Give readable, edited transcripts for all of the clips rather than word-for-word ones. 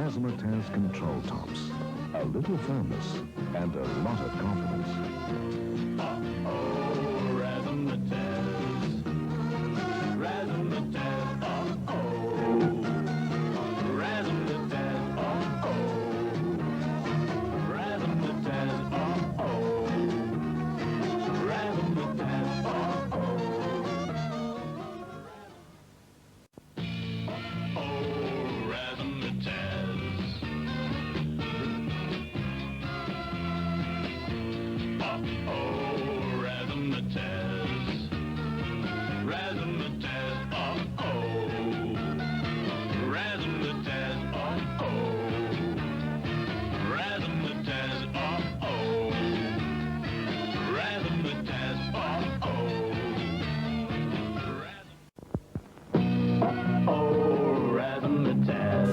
Razzmatazz control tops. A little firmness and a lot of confidence. Uh-oh, Razzmatazz. Razzmatazz, uh-oh. Razzmatazz, uh-oh. Razzmatazz, uh-oh. Razzmatazz, uh-oh. Oh, Razzmatazz. Uh-oh, Razzmatazz. Razzmatazz, uh-oh. Razzmatazz, uh-oh. Razzmatazz, uh-oh. Razzmatazz, uh-oh. Oh, Razzmatazz.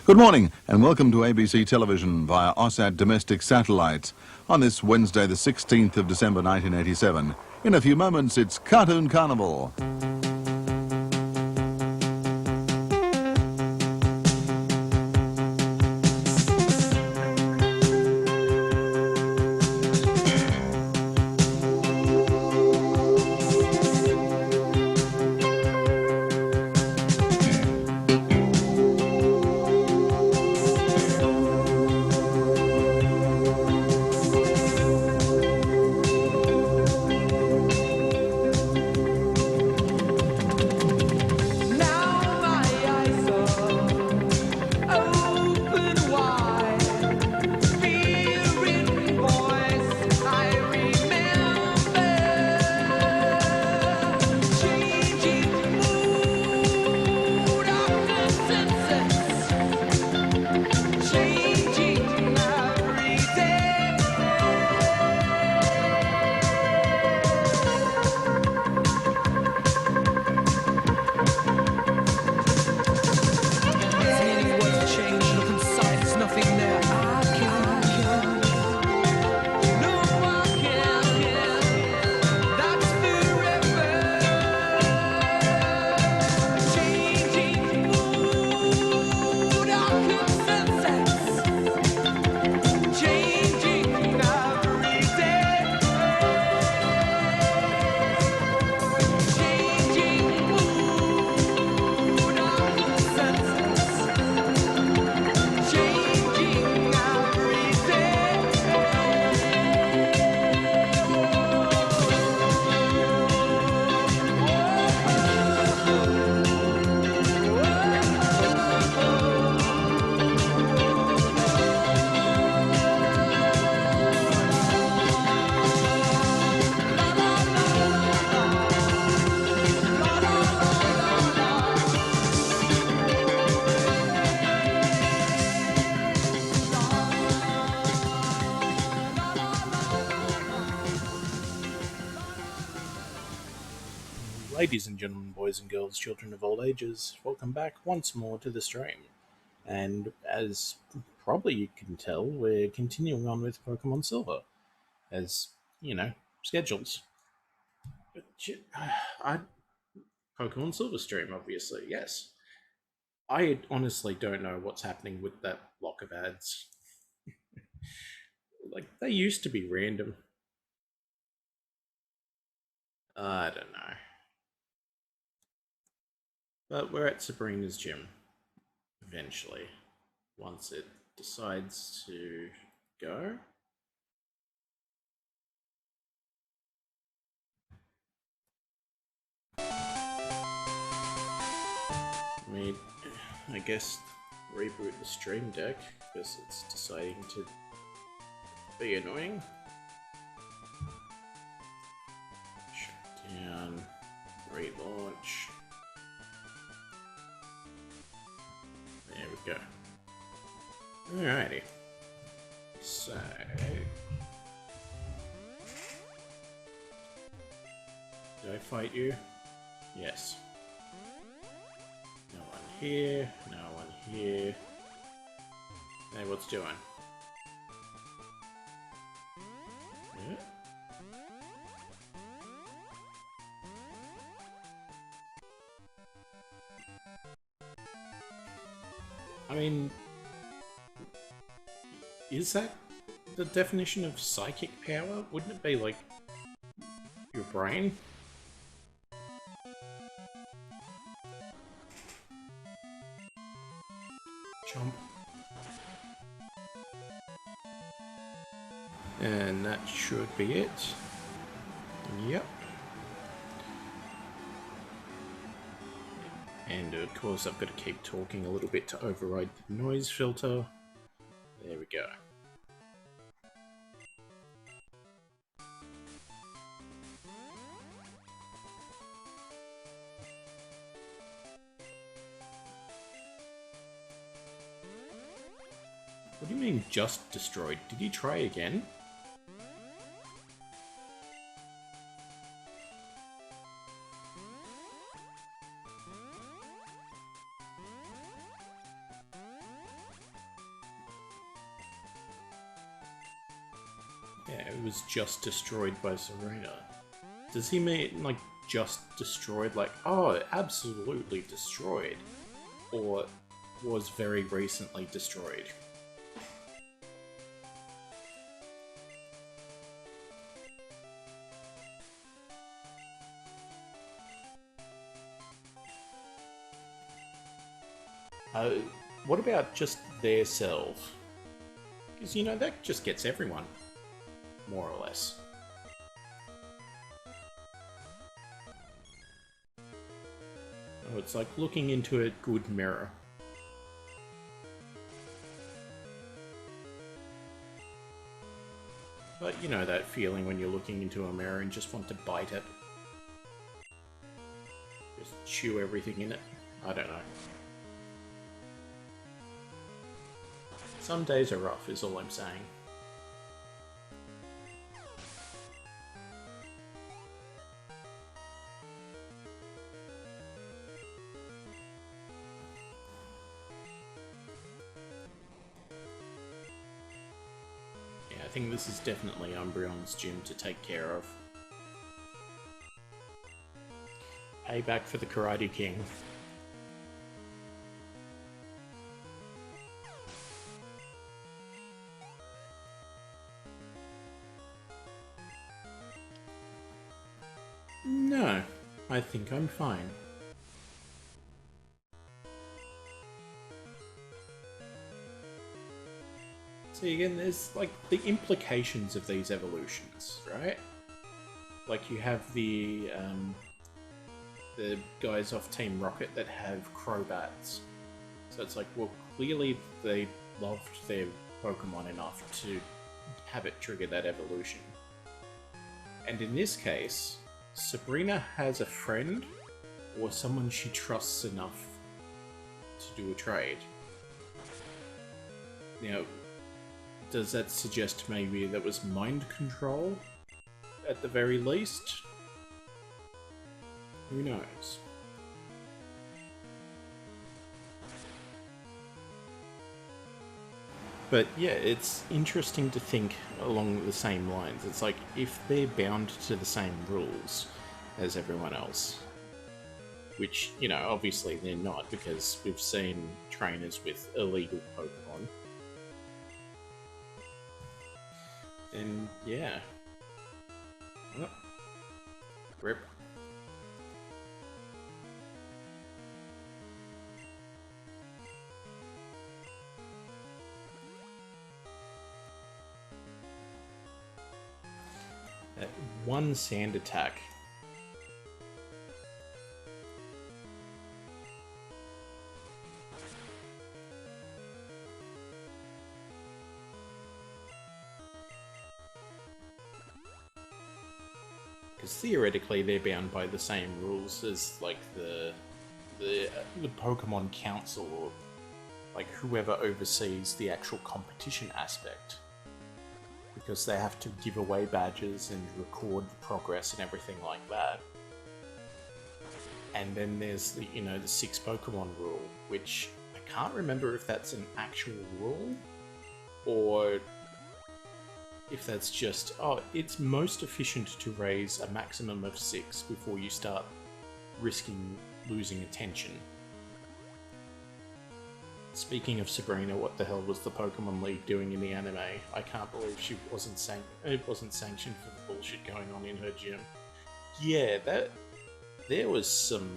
Good morning and welcome to ABC Television via OSAT Domestic Satellite on this Wednesday the 16th of December 1987. In a few moments it's Cartoon Carnival. Ladies and gentlemen, boys and girls, children of all ages, welcome back once more to the stream. And as probably you can tell, we're continuing on with Pokemon Silver, as, you know, schedules. But Pokemon Silver stream, obviously, yes. I honestly don't know what's happening with that block of ads. Like, they used to be random. I don't know. But we're at Sabrina's gym, eventually, once it decides to go. I mean, I guess reboot the stream deck, because it's deciding to be annoying. Shut down, relaunch. go. Alrighty. So... did I fight you? Yes. No one here, no one here. Hey, what's doing? Yeah. I mean, is that the definition of psychic power? Wouldn't it be like your brain? Chomp. And that should be it. Yep. And of course I've got to keep talking a little bit to override the noise filter. There we go. What do you mean just destroyed? Did you try again? Yeah, it was just destroyed by Serena. Does he mean, like, just destroyed, like, oh, absolutely destroyed? Or was very recently destroyed? What about just their self? Because, you know, that just gets everyone. More or less. Oh, it's like looking into a good mirror. But you know that feeling when you're looking into a mirror and just want to bite it? Just chew everything in it? I don't know. Some days are rough, is all I'm saying. I think this is definitely Umbreon's gym to take care of. Payback for the Karate King. No, I think I'm fine. See, again, there's, like, the implications of these evolutions, right? Like, you have the guys off Team Rocket that have Crobats. So it's like, well, clearly they loved their Pokemon enough to have it trigger that evolution. And in this case, Sabrina has a friend, or someone she trusts enough to do a trade. Now, does that suggest maybe that was mind control, at the very least? Who knows? But yeah, it's interesting to think along the same lines. It's like, if they're bound to the same rules as everyone else, which, you know, obviously they're not, because we've seen trainers with illegal Pokemon, then yeah. Oh. Grip. That one sand attack. Because theoretically they're bound by the same rules as, like, the Pokemon Council, or like whoever oversees the actual competition aspect, because they have to give away badges and record progress and everything like that. And then there's the, you know, the 6 Pokemon rule, which I can't remember if that's an actual rule or if that's just, oh, it's most efficient to raise a maximum of 6 before you start risking losing attention. Speaking of Sabrina, what the hell was the Pokemon League doing in the anime? I can't believe she wasn't sanctioned for the bullshit going on in her gym. Yeah, there was some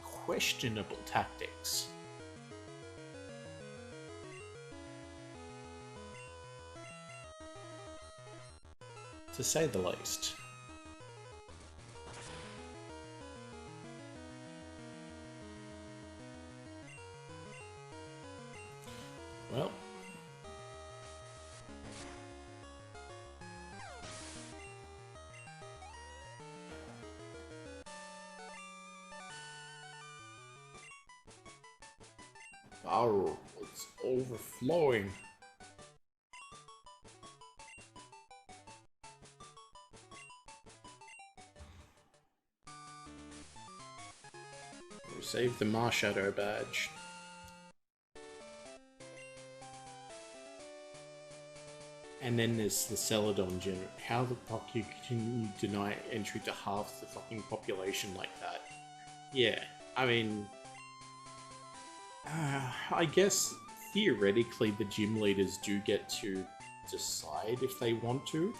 questionable tactics. To say the least. Well, oh, it's overflowing. Save the Marshadow badge. And then there's the Celadon gym. How the fuck can you deny entry to half the fucking population like that? Yeah, I mean, I guess theoretically the gym leaders do get to decide if they want to,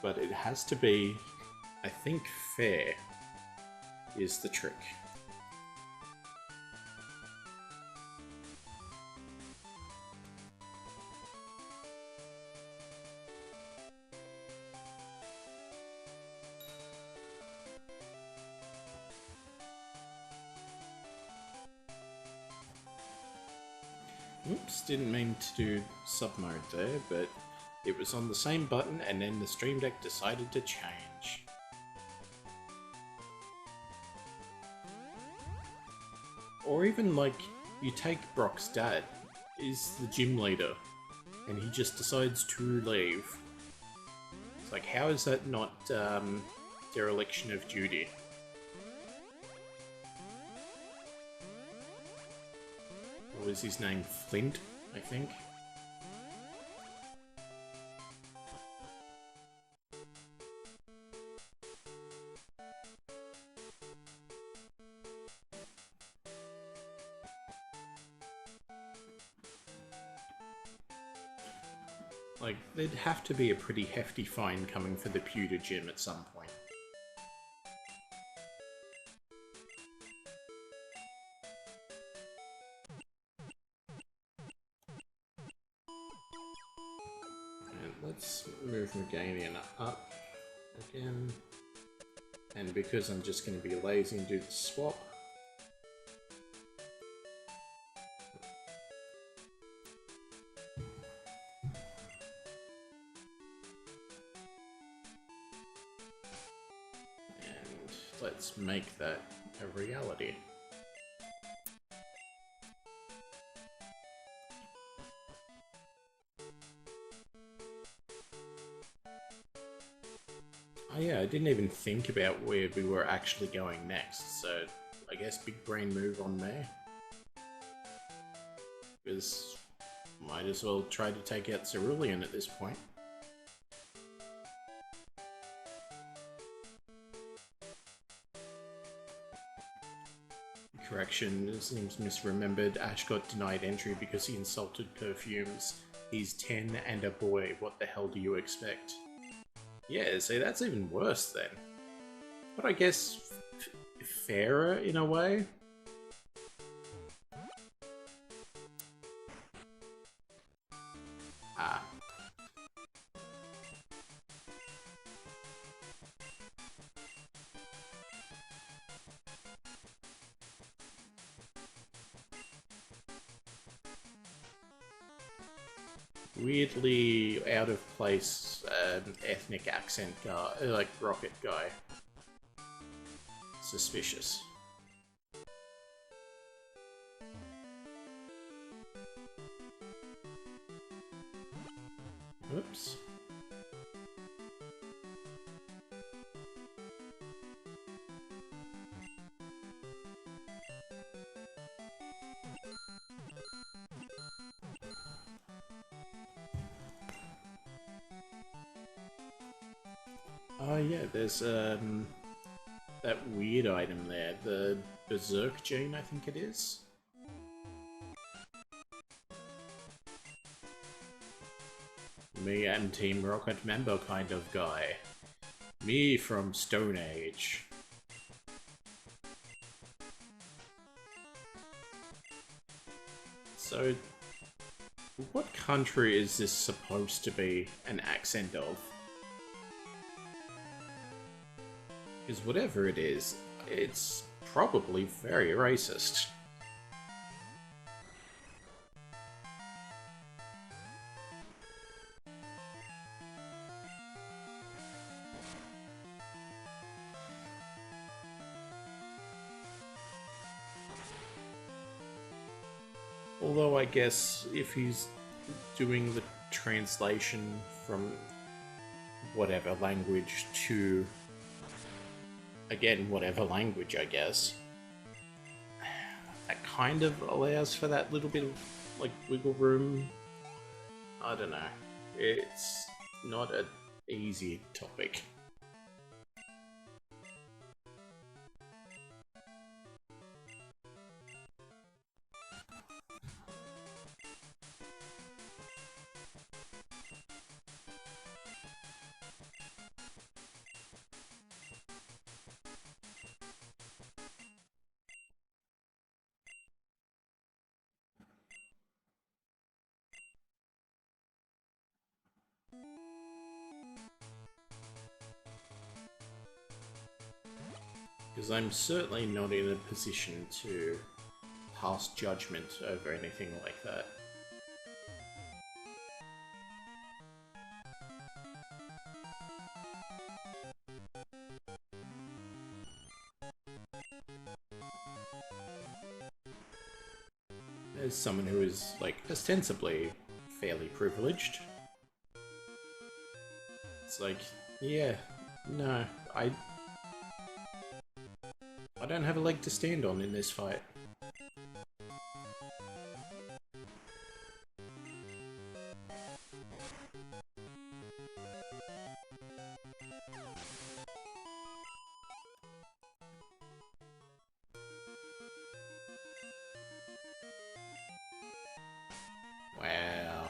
but it has to be, I think, fair is the trick. Oops, didn't mean to do sub mode there, but it was on the same button and then the Stream Deck decided to change. Or even like, you take Brock's dad, is the gym leader, and he just decides to leave. It's like, how is that not dereliction of duty? What was his name? Flint, I think? Like, there'd have to be a pretty hefty fine coming for the Pewter Gym at some point. Let's move Meganium up again, and because I'm just going to be lazy and do the swap, and let's make that a reality. Oh yeah, I didn't even think about where we were actually going next, so I guess big brain move on there. Because might as well try to take out Cerulean at this point. Correction, it seems misremembered. Ash got denied entry because he insulted perfumes. He's 10 and a boy, what the hell do you expect? Yeah, see, that's even worse then. But I guess fairer in a way? Ah. Weirdly out of place ethnic accent guy, like rocket guy. Suspicious. Oh yeah, there's that weird item there, the Berserk Gene, I think it is. Me and Team Rocket member kind of guy. Me from Stone Age. So, what country is this supposed to be an accent of? Because whatever it is, it's probably very racist. Although I guess if he's doing the translation from whatever language to, again, whatever language, I guess, that kind of allows for that little bit of, like, wiggle room. I don't know. It's not an easy topic. Because I'm certainly not in a position to pass judgment over anything like that. As someone who is, like, ostensibly fairly privileged, it's like, yeah, no, I don't have a leg to stand on in this fight. Wow.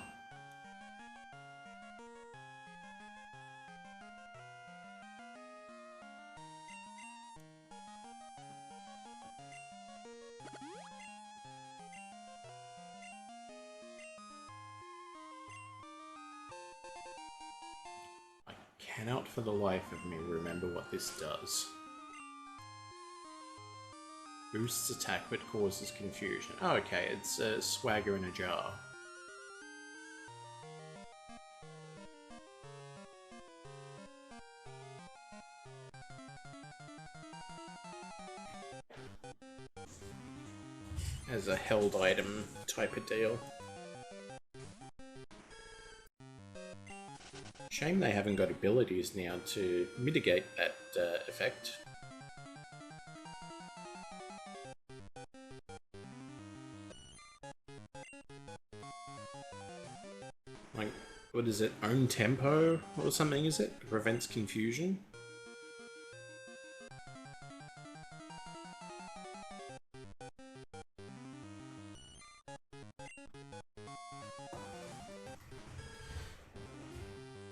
I cannot for the life of me remember what this does. Boosts attack but causes confusion. Oh, okay, it's a swagger in a jar. As a held item type of deal. Shame they haven't got abilities now to mitigate that effect. Like, what is it? Own tempo or something, is it? Prevents confusion?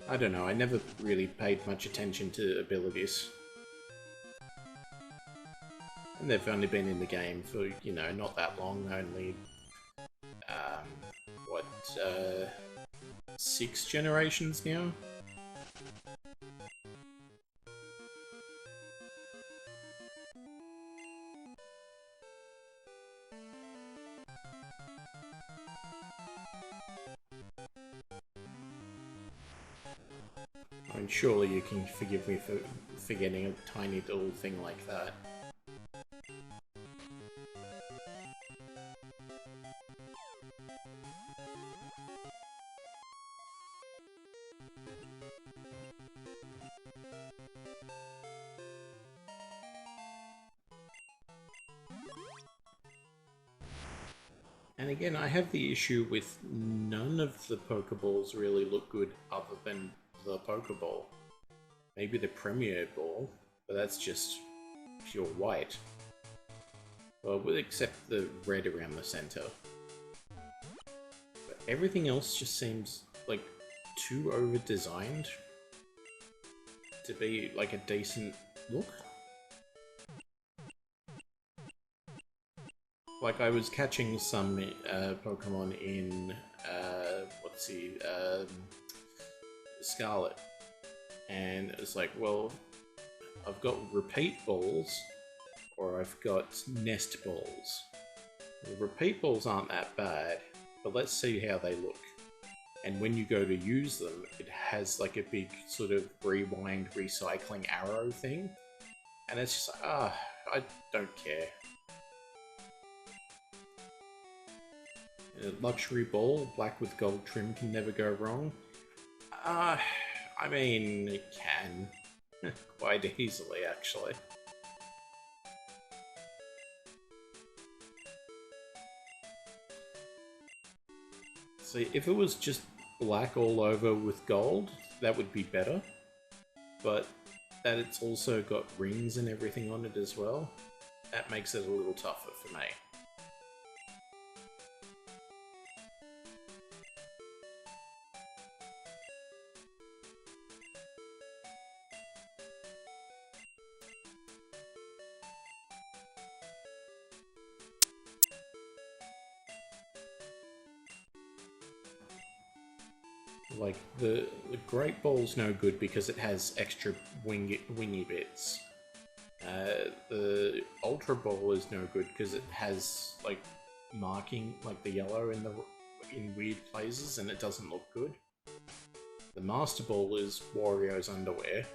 I don't know, I never really paid much attention to abilities. And they've only been in the game for, you know, not that long, only, what, 6 generations now? I mean, surely you can forgive me for forgetting a tiny little thing like that. And again, I have the issue with none of the Pokeballs really look good other than the Pokeball. Maybe the Premier Ball, but that's just pure white. Well, we'll accept the red around the center. But everything else just seems like too over-designed to be like a decent look. Like, I was catching some Pokemon in, Scarlet. And it's like, well, I've got repeat balls, or I've got nest balls. The repeat balls aren't that bad, but let's see how they look. And when you go to use them, it has like a big sort of rewind recycling arrow thing. And it's just like, I don't care. A luxury ball, black with gold trim, can never go wrong. I mean, it can. Quite easily, actually. See, if it was just black all over with gold, that would be better. But that it's also got rings and everything on it as well, that makes it a little tougher for me. Like, the Great Ball's no good because it has extra wingy bits. The Ultra Ball is no good because it has, like, marking, like the yellow in weird places, and it doesn't look good. The Master Ball is Wario's underwear.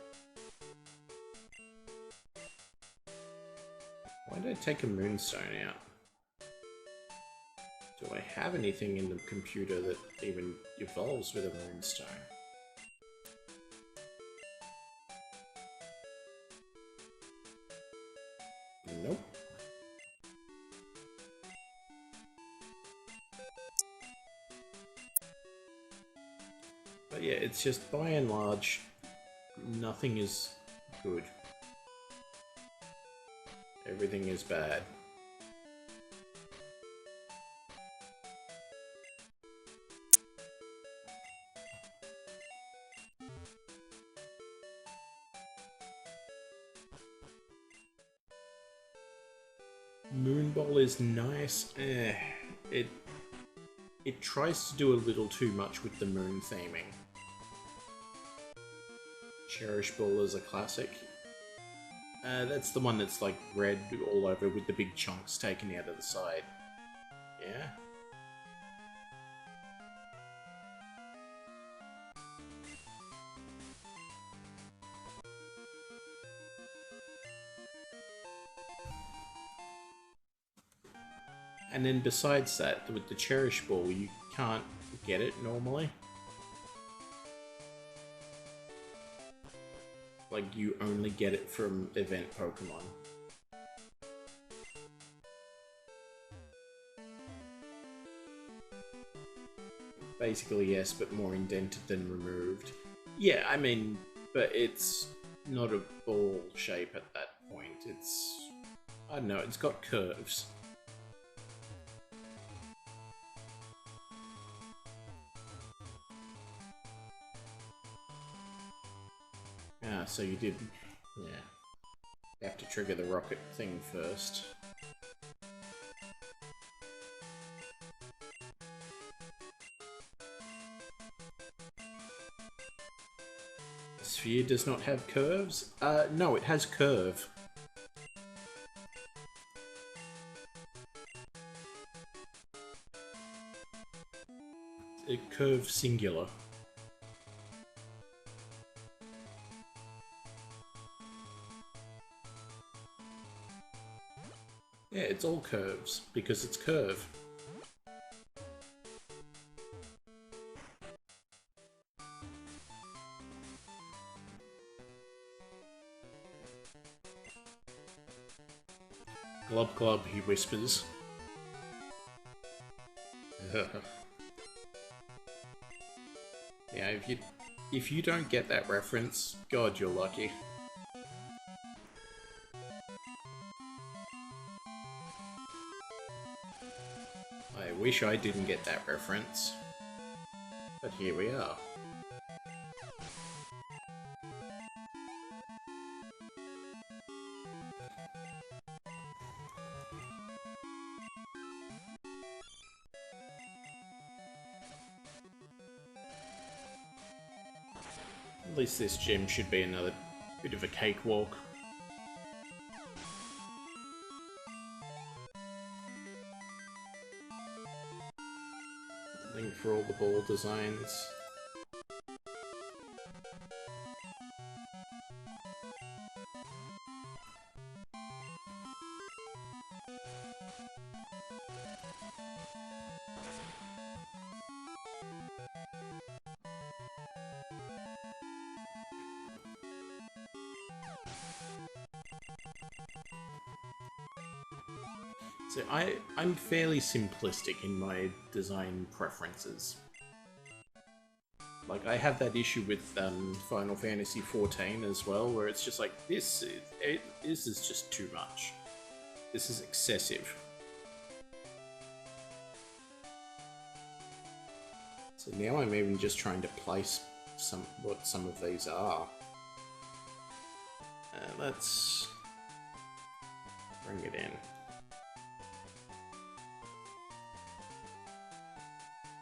Why did I take a Moonstone out? Do I have anything in the computer that even evolves with a Moonstone? Nope. But yeah, it's just by and large, nothing is good. Everything is bad. Moonball is nice. It tries to do a little too much with the moon theming. Cherish Ball is a classic. That's the one that's like red all over with the big chunks taken out of the side. Yeah. And then besides that, with the Cherish Ball, you can't get it normally. Like, you only get it from event Pokemon. Basically, yes, but more indented than removed. Yeah, I mean, but it's not a ball shape at that point. It's... I don't know, it's got curves. Ah, so you did... yeah. You have to trigger the rocket thing first. Sphere does not have curves? No, it has curve. A curve singular. Yeah, it's all curves, because it's curve. Glub glub, he whispers. Yeah, if you If you don't get that reference, God, you're lucky. I wish I didn't get that reference. But here we are. At least this gym should be another bit of a cakewalk. Link for all the ball designs. So I'm fairly simplistic in my design preferences. Like, I have that issue with Final Fantasy XIV as well, where it's just like, this is just too much. This is excessive. So now I'm even just trying to place what some of these are. Let's bring it in.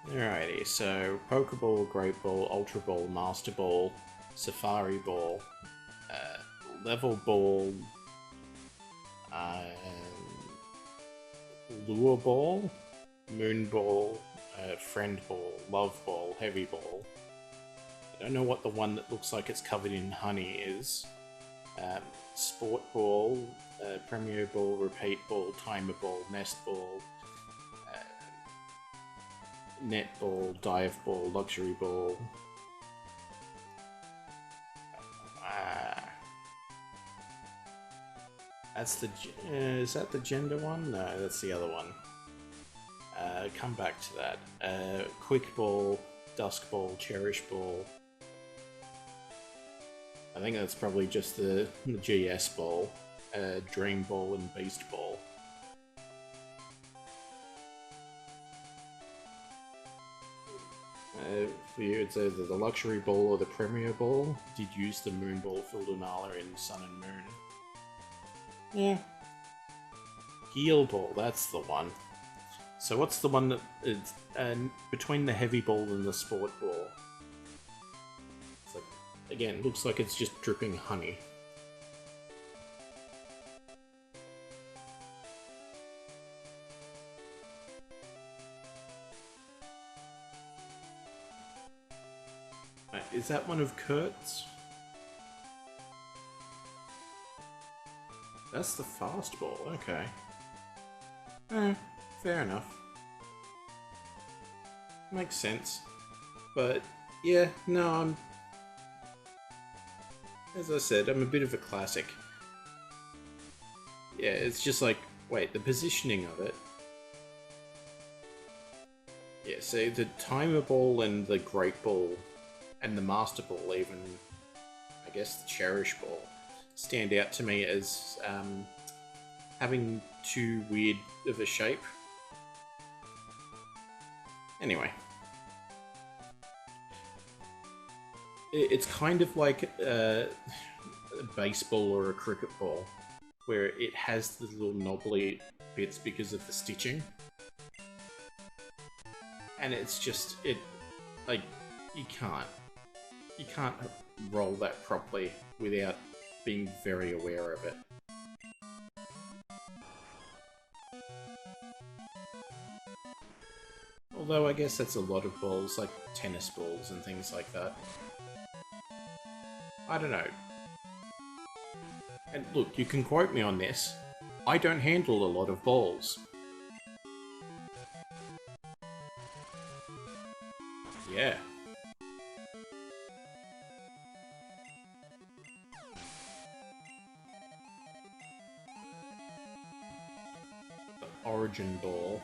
Alrighty, so Pokeball, Great Ball, Ultra Ball, Master Ball, Safari Ball, Level Ball, Lure Ball, Moon Ball, Friend Ball, Love Ball, Heavy Ball. I don't know what the one that looks like it's covered in honey is. Sport Ball, Premier Ball, Repeat Ball, Timer Ball, Nest Ball, Net Ball, Dive Ball, Luxury Ball. That's the... is that the gender one? No, that's the other one. Come back to that. Quick Ball, Dusk Ball, Cherish Ball. I think that's probably just the GS Ball. Dream Ball and Beast Ball. For you, it's either the Luxury Ball or the Premier Ball. Did use the Moon Ball for Lunala in Sun and Moon. Yeah. Heal Ball, that's the one. So what's the one that is between the Heavy Ball and the Sport Ball? It's like, again, looks like it's just dripping honey. Is that one of Kurt's? That's the fast ball, okay. Fair enough. Makes sense. But, yeah, no, as I said, I'm a bit of a classic. Yeah, it's just like, wait, the positioning of it. Yeah, so the Timer Ball and the Great Ball and the Master Ball, even, I guess the Cherish Ball, stand out to me as having too weird of a shape. Anyway. It's kind of like a baseball or a cricket ball, where it has the little knobbly bits because of the stitching. And it's just, like, you can't roll that properly without being very aware of it. Although I guess that's a lot of balls, like tennis balls and things like that. I don't know. And look, you can quote me on this. I don't handle a lot of balls. Yeah. The Origin Ball.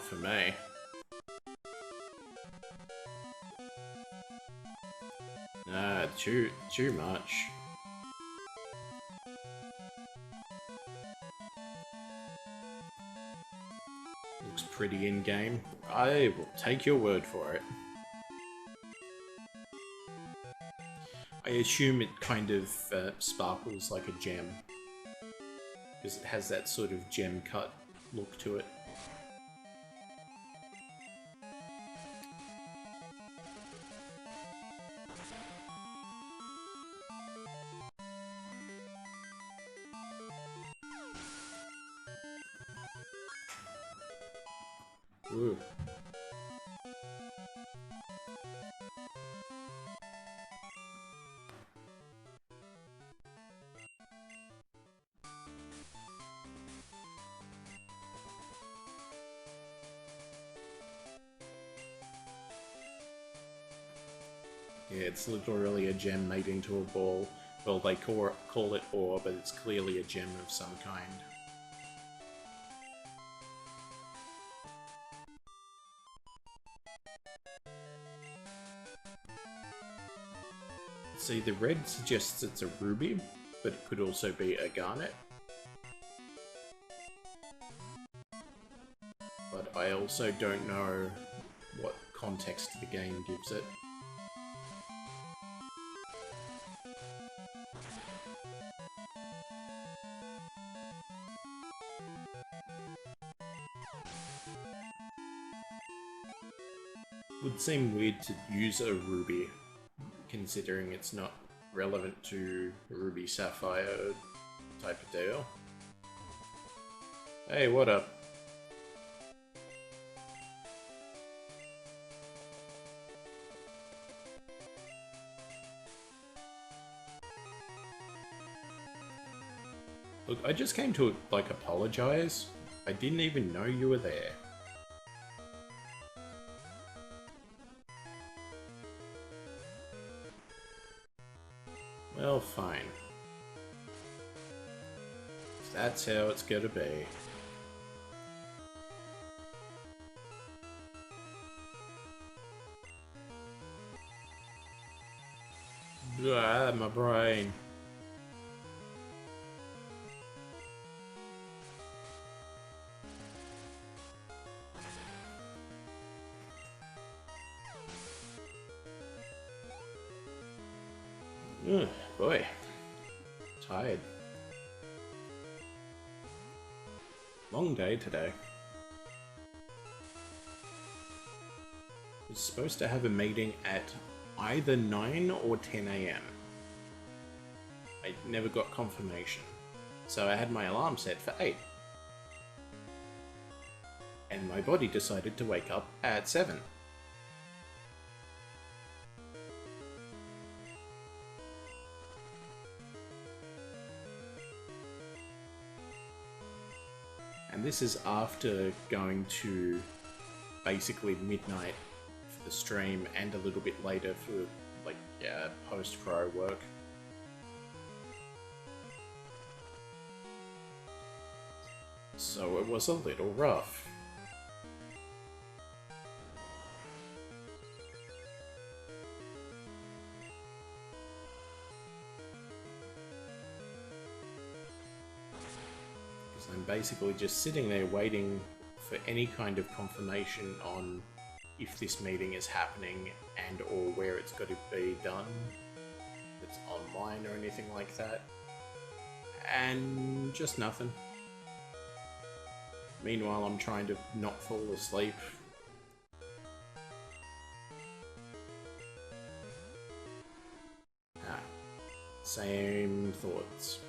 for me. Nah, too much. Looks pretty in-game. I will take your word for it. I assume it kind of sparkles like a gem, because it has that sort of gem cut look to it. Ooh. Yeah, it's literally a gem made into a ball. Well, they call it ore, but it's clearly a gem of some kind. See, the red suggests it's a ruby, but it could also be a garnet. But I also don't know what context the game gives it. Would seem weird to use a ruby, considering it's not relevant to ruby sapphire type of deal. Hey, what up? Look, I just came to, like, apologize. I didn't even know you were there. Well, fine. If that's how it's gonna be. Ah, my brain. Ugh, boy. Tired. Long day today. Was supposed to have a meeting at either 9 or 10 AM. I never got confirmation, so I had my alarm set for 8. And my body decided to wake up at 7. And this is after going to basically midnight for the stream and a little bit later for, like, post-pro work. So it was a little rough. I'm basically just sitting there waiting for any kind of confirmation on if this meeting is happening and or where it's got to be done. If it's online or anything like that. And just nothing. Meanwhile, I'm trying to not fall asleep. Same thoughts.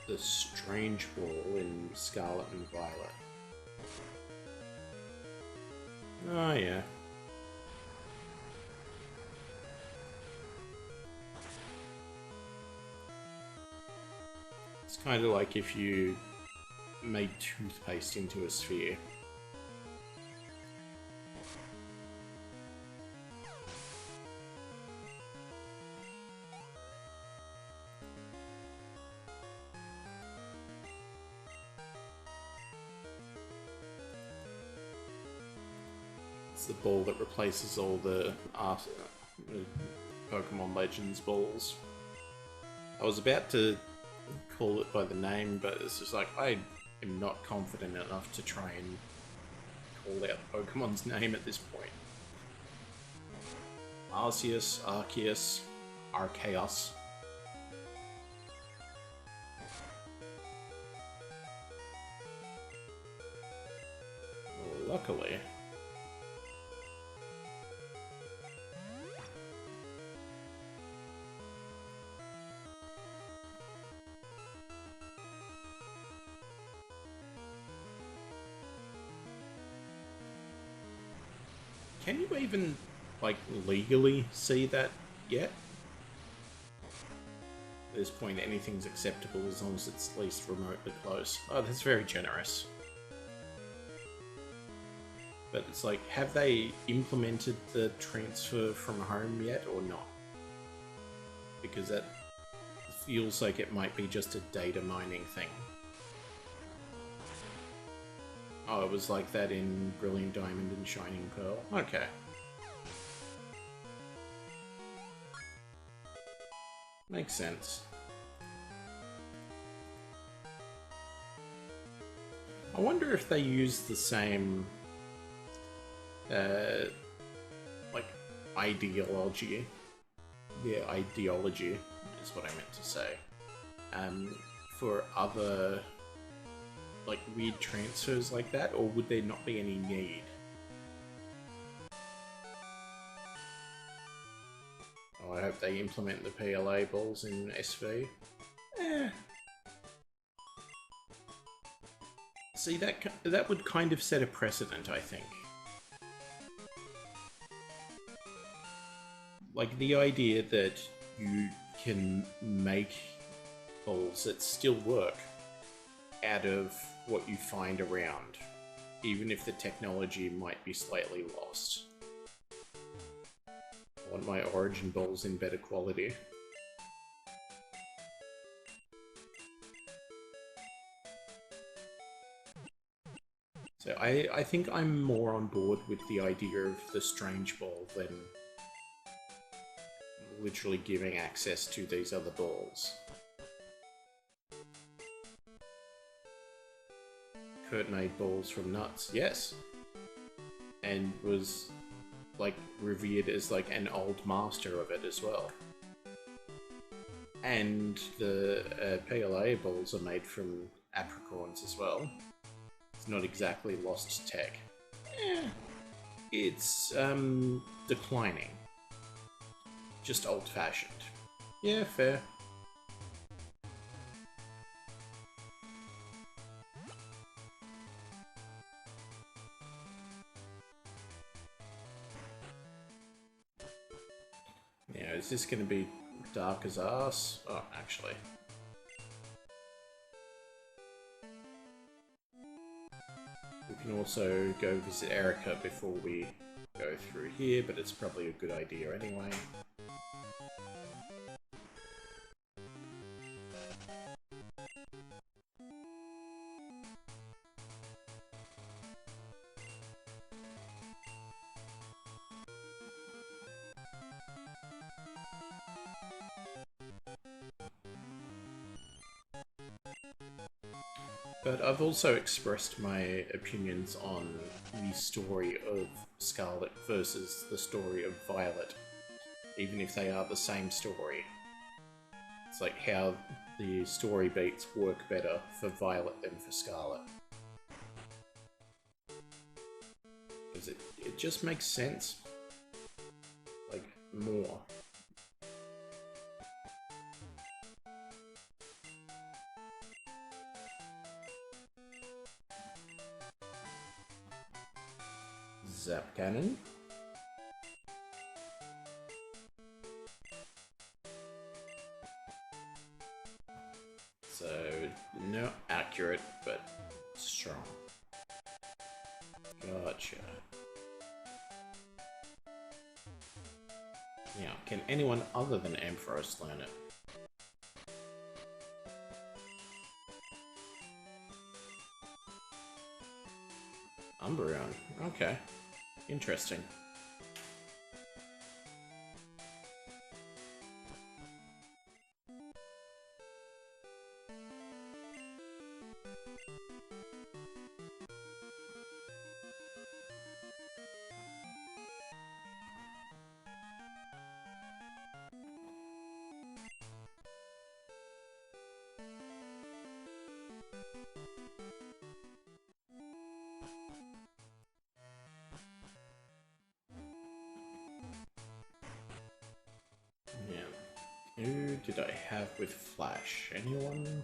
The Strange Ball in Scarlet and Violet. Oh yeah. It's kind of like if you made toothpaste into a sphere. It's the ball that replaces all the Pokemon Legends balls. I was about to call it by the name, but it's just like, I am not confident enough to try and call out Pokemon's name at this point. Arceus, Arceus, Arceus. Luckily. Can you even, like, legally see that yet? At this point, anything's acceptable as long as it's at least remotely close. Oh, that's very generous. But it's like, have they implemented the transfer from home yet or not? Because that feels like it might be just a data mining thing. Oh, it was like that in Brilliant Diamond and Shining Pearl. Okay. Makes sense. I wonder if they use the same, like, ideology. Yeah, ideology is what I meant to say. For other, like, weird transfers like that, or would there not be any need? Oh, I hope they implement the PLA balls in SV. See, that would kind of set a precedent, I think. Like, the idea that you can make balls that still work out of what you find around, even if the technology might be slightly lost. I want my origin balls in better quality. So I think I'm more on board with the idea of the Strange Ball than literally giving access to these other balls. Kurt made balls from nuts, yes. And was, like, revered as, like, an old master of it as well. And the PLA balls are made from apricorns as well. It's not exactly lost tech. It's, declining. Just old-fashioned. Yeah, fair. Yeah, is this going to be dark as ass? Oh, actually. We can also go visit Erica before we go through here, but it's probably a good idea anyway. But I've also expressed my opinions on the story of Scarlet versus the story of Violet, even if they are the same story. It's like how the story beats work better for Violet than for Scarlet. Because it just makes sense. Like, more. Zap Cannon. So Gotcha. Now, can anyone other than Ampharos learn it? Umbreon. Okay. Interesting. Yeah. Who did I have with Flash? Anyone?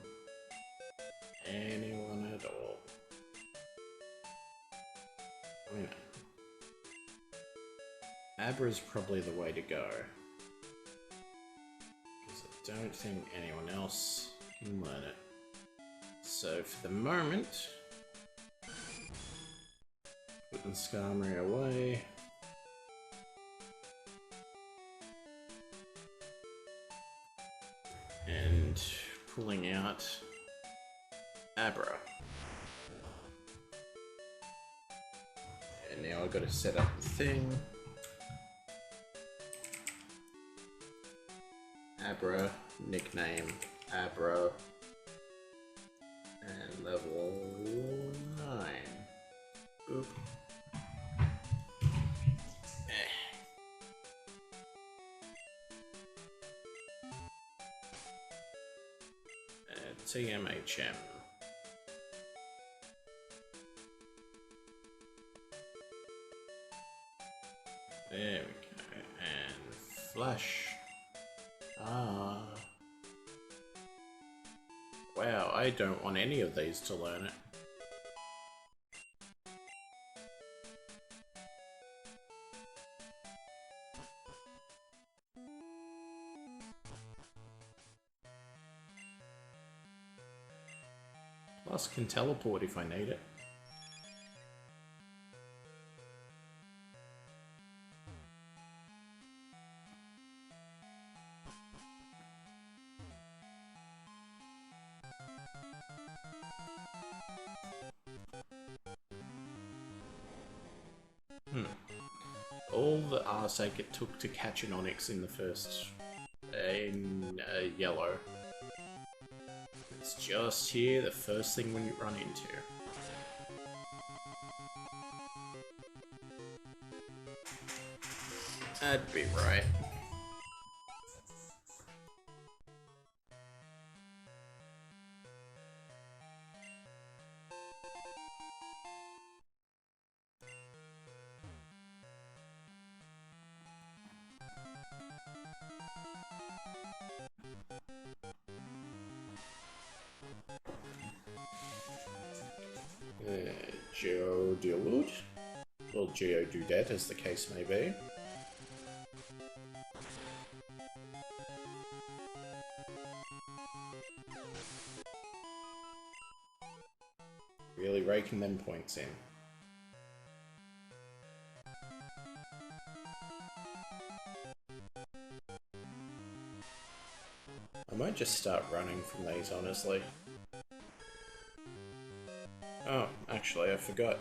Anyone at all? I mean, Abra's probably the way to go. Because I don't think anyone else can learn it. So for the moment, putting Skarmory away. And pulling out Abra. And now I've got to set up the thing. Abra, nickname Abra, and level 9. Oop. TMHM. There we go. And Flash. Ah. Wow, I don't want any of these to learn it. Plus can teleport if I need it. All the arsake it took to catch an Onyx in the first... yellow. It's just here, the first thing when you run into. That'd be right. Geodude, or Geodudet as the case may be. Really raking them points in. I might just start running from these, honestly. Oh, actually, I forgot.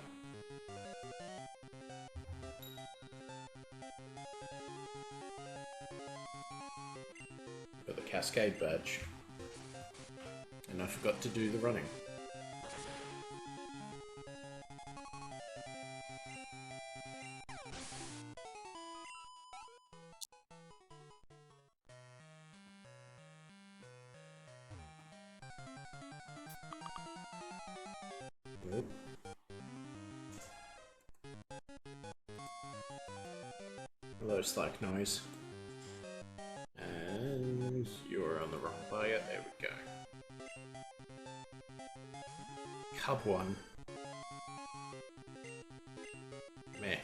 Got the Cascade badge. And I forgot to do the running. Nope. Looks like noise. And you're on the wrong player. There we go. Cub one. Meh.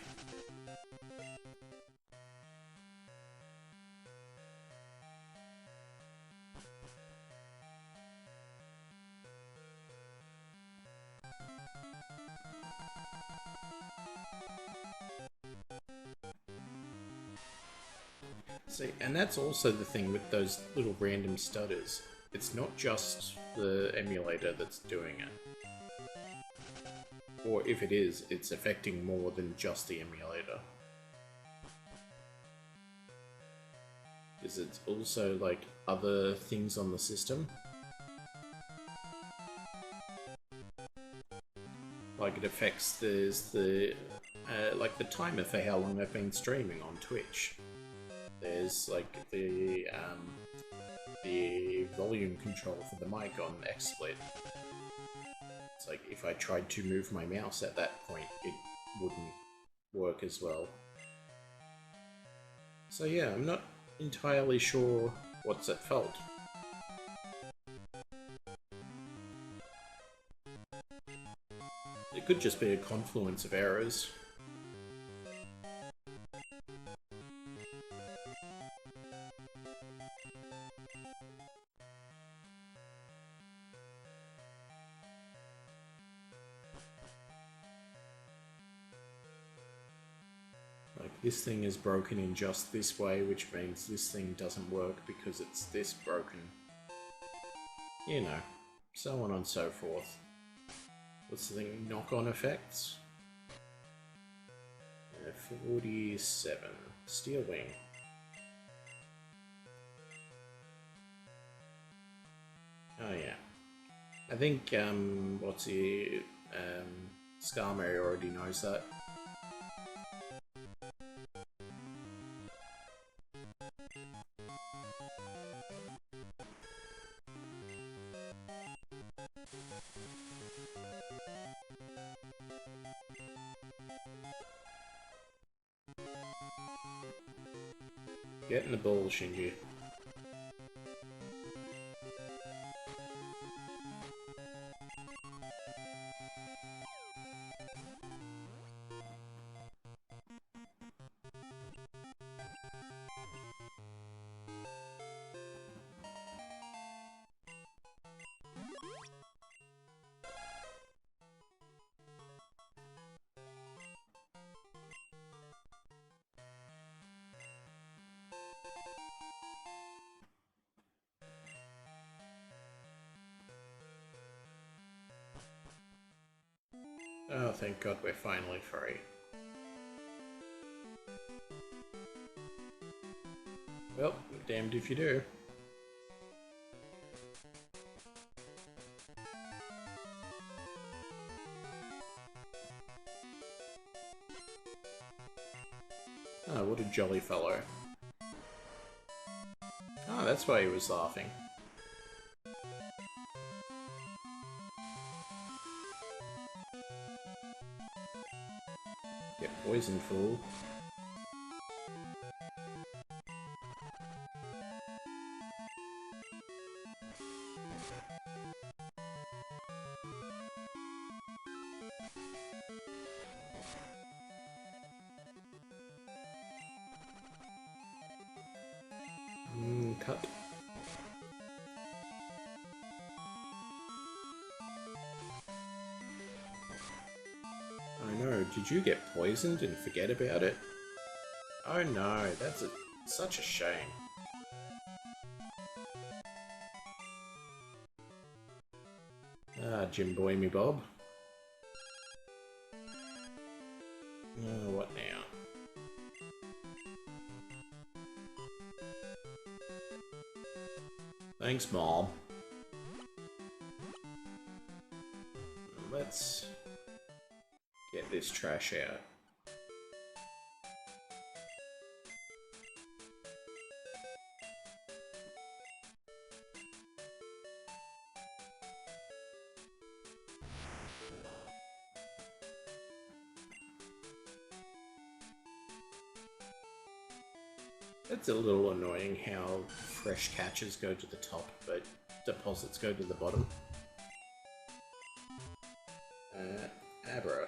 See, and that's also the thing with those little random stutters. It's not just the emulator that's doing it. Or if it is, it's affecting more than just the emulator. Because it's also like other things on the system. Like it affects like the timer for how long they've been streaming on Twitch. There's like the volume control for the mic on XSplit. It's like if I tried to move my mouse at that point, it wouldn't work as well. So yeah, I'm not entirely sure what's at fault. It could just be a confluence of errors. Like this thing is broken in just this way, which means this thing doesn't work because it's this broken. You know, so on and so forth. What's the thing? Knock-on effects? 47. Steel Wing. Oh yeah. I think, Skarmory already knows that. Get in the ball, Shinji. Oh, thank God we're finally free. Well, damned if you do. Oh, what a jolly fellow. Oh, that's why he was laughing. Get poisoned, fool. Cut. Oh no, did you get poisoned and forget about it? Oh no, that's such a shame. Ah, Jim Boy me Bob. Oh, what now? Thanks, Mom. Let's get this trash out. It's a little annoying how fresh catches go to the top, but deposits go to the bottom. Abra.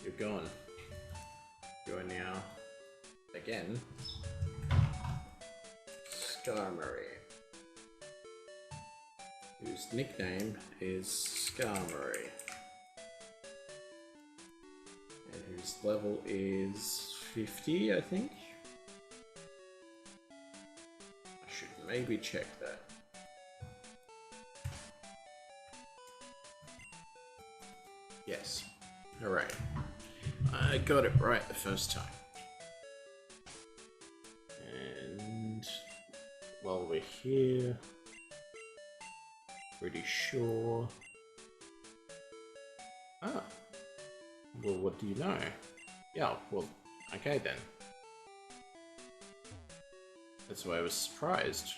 You're gone. You are now, again, Skarmory, whose nickname is Skarmory, and whose level is 50, I think? maybe check that. Yes. Alright. I got it right the first time. And while we're here, pretty sure. Ah. Well, what do you know? Yeah, well, okay then. That's why I was surprised.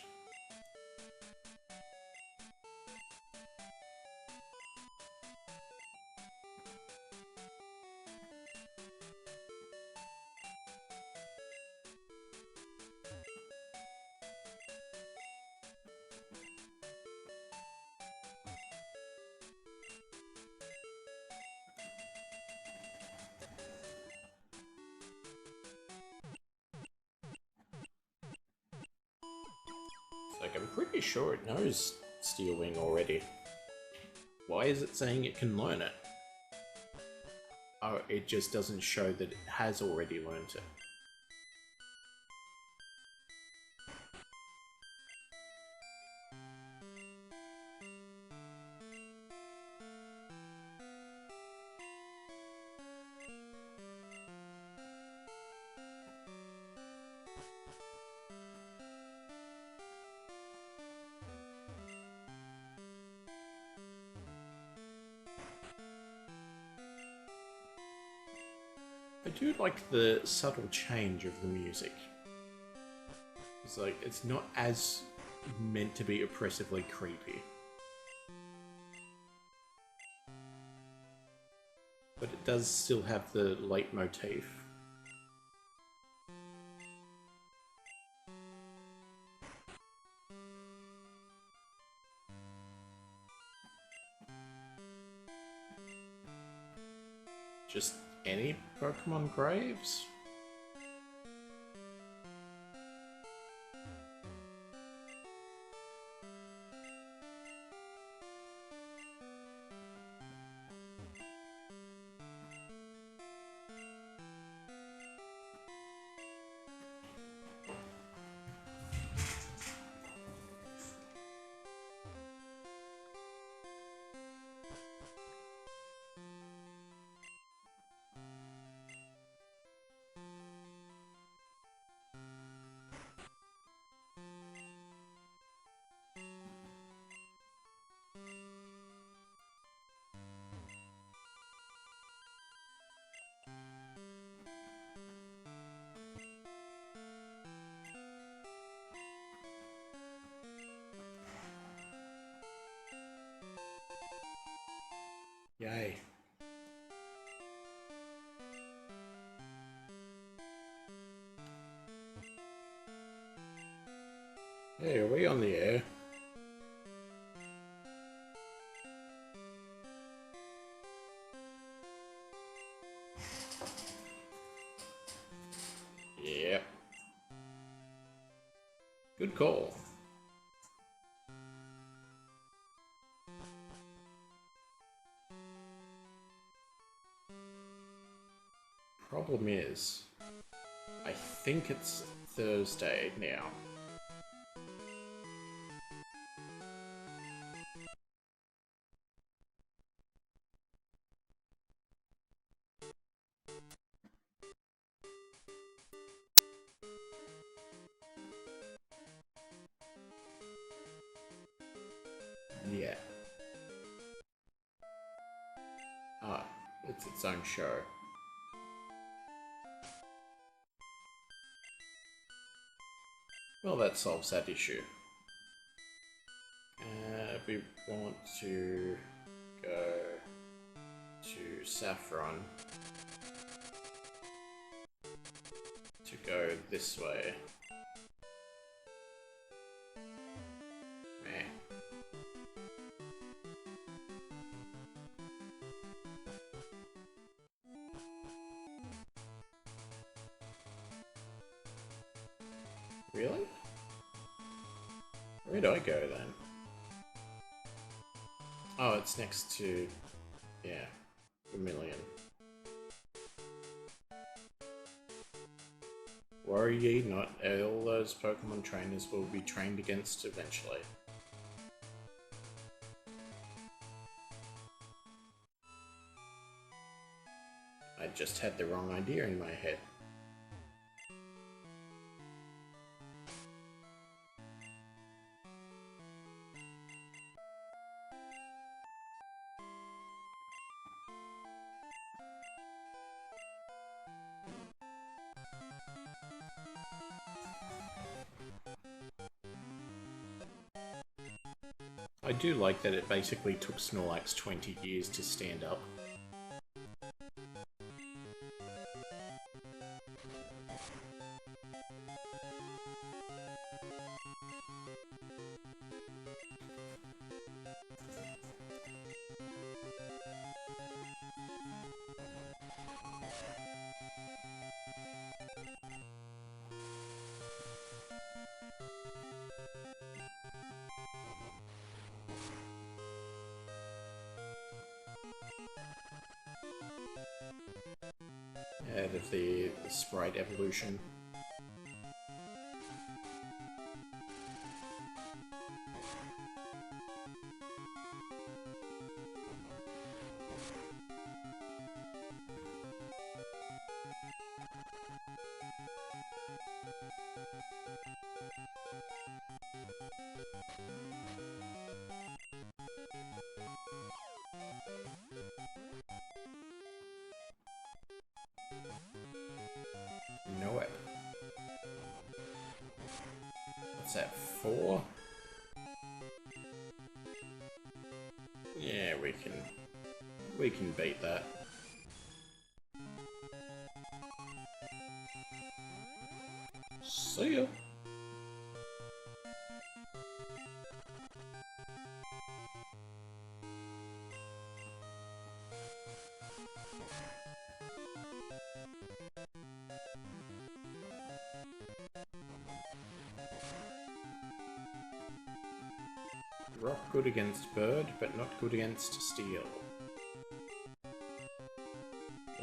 Like, I'm pretty sure it knows Steel Wing already. Why is it saying it can learn it? Oh, it just doesn't show that it has already learned it. I do like the subtle change of the music. It's like, it's not as meant to be oppressively creepy. But it does still have the leitmotif. Just any Pokemon graves? Yay. Hey, are we on the air? Yep. Good call. Problem is, I think it's Thursday now. Yeah. Ah, it's its own show. Well, that solves that issue. We want to go to Saffron to go this way. Meh. Really? Where'd I go then? Oh, it's next to, yeah, Vermilion. Worry ye not, all those Pokemon trainers will be trained against eventually. I just had the wrong idea in my head. I do like that it basically took Snorlax 20 years to stand up. Out of the sprite evolution. Know it. What's that, 4? Yeah, we can beat that. See ya. Rock good against bird, but not good against steel.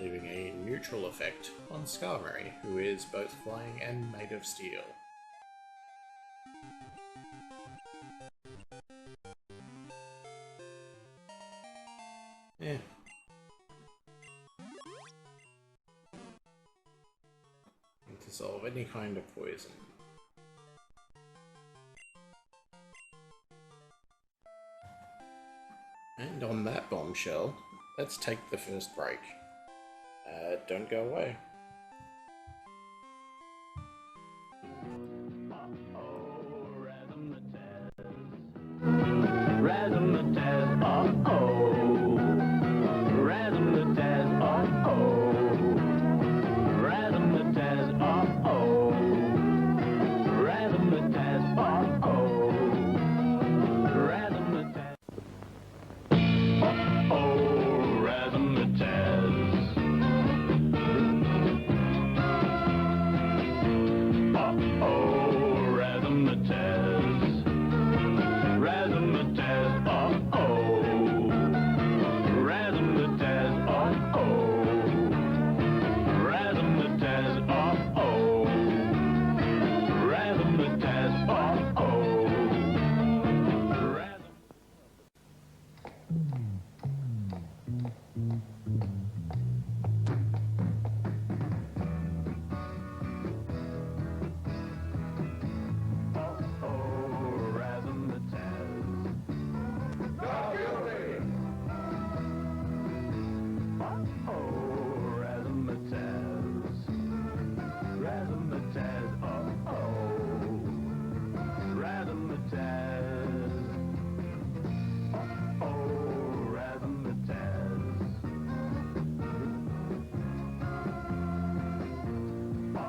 Leaving a neutral effect on Skarmory, who is both flying and made of steel. Eh. And dissolve any kind of poison. And on that bombshell, let's take the first break. Don't go away. Razzmatazz, oh-oh. Razzmatazz, oh-oh. Razzmatazz, oh-oh. Razzmatazz, oh-oh. Razzmatazz. Oh, Razzmatazz.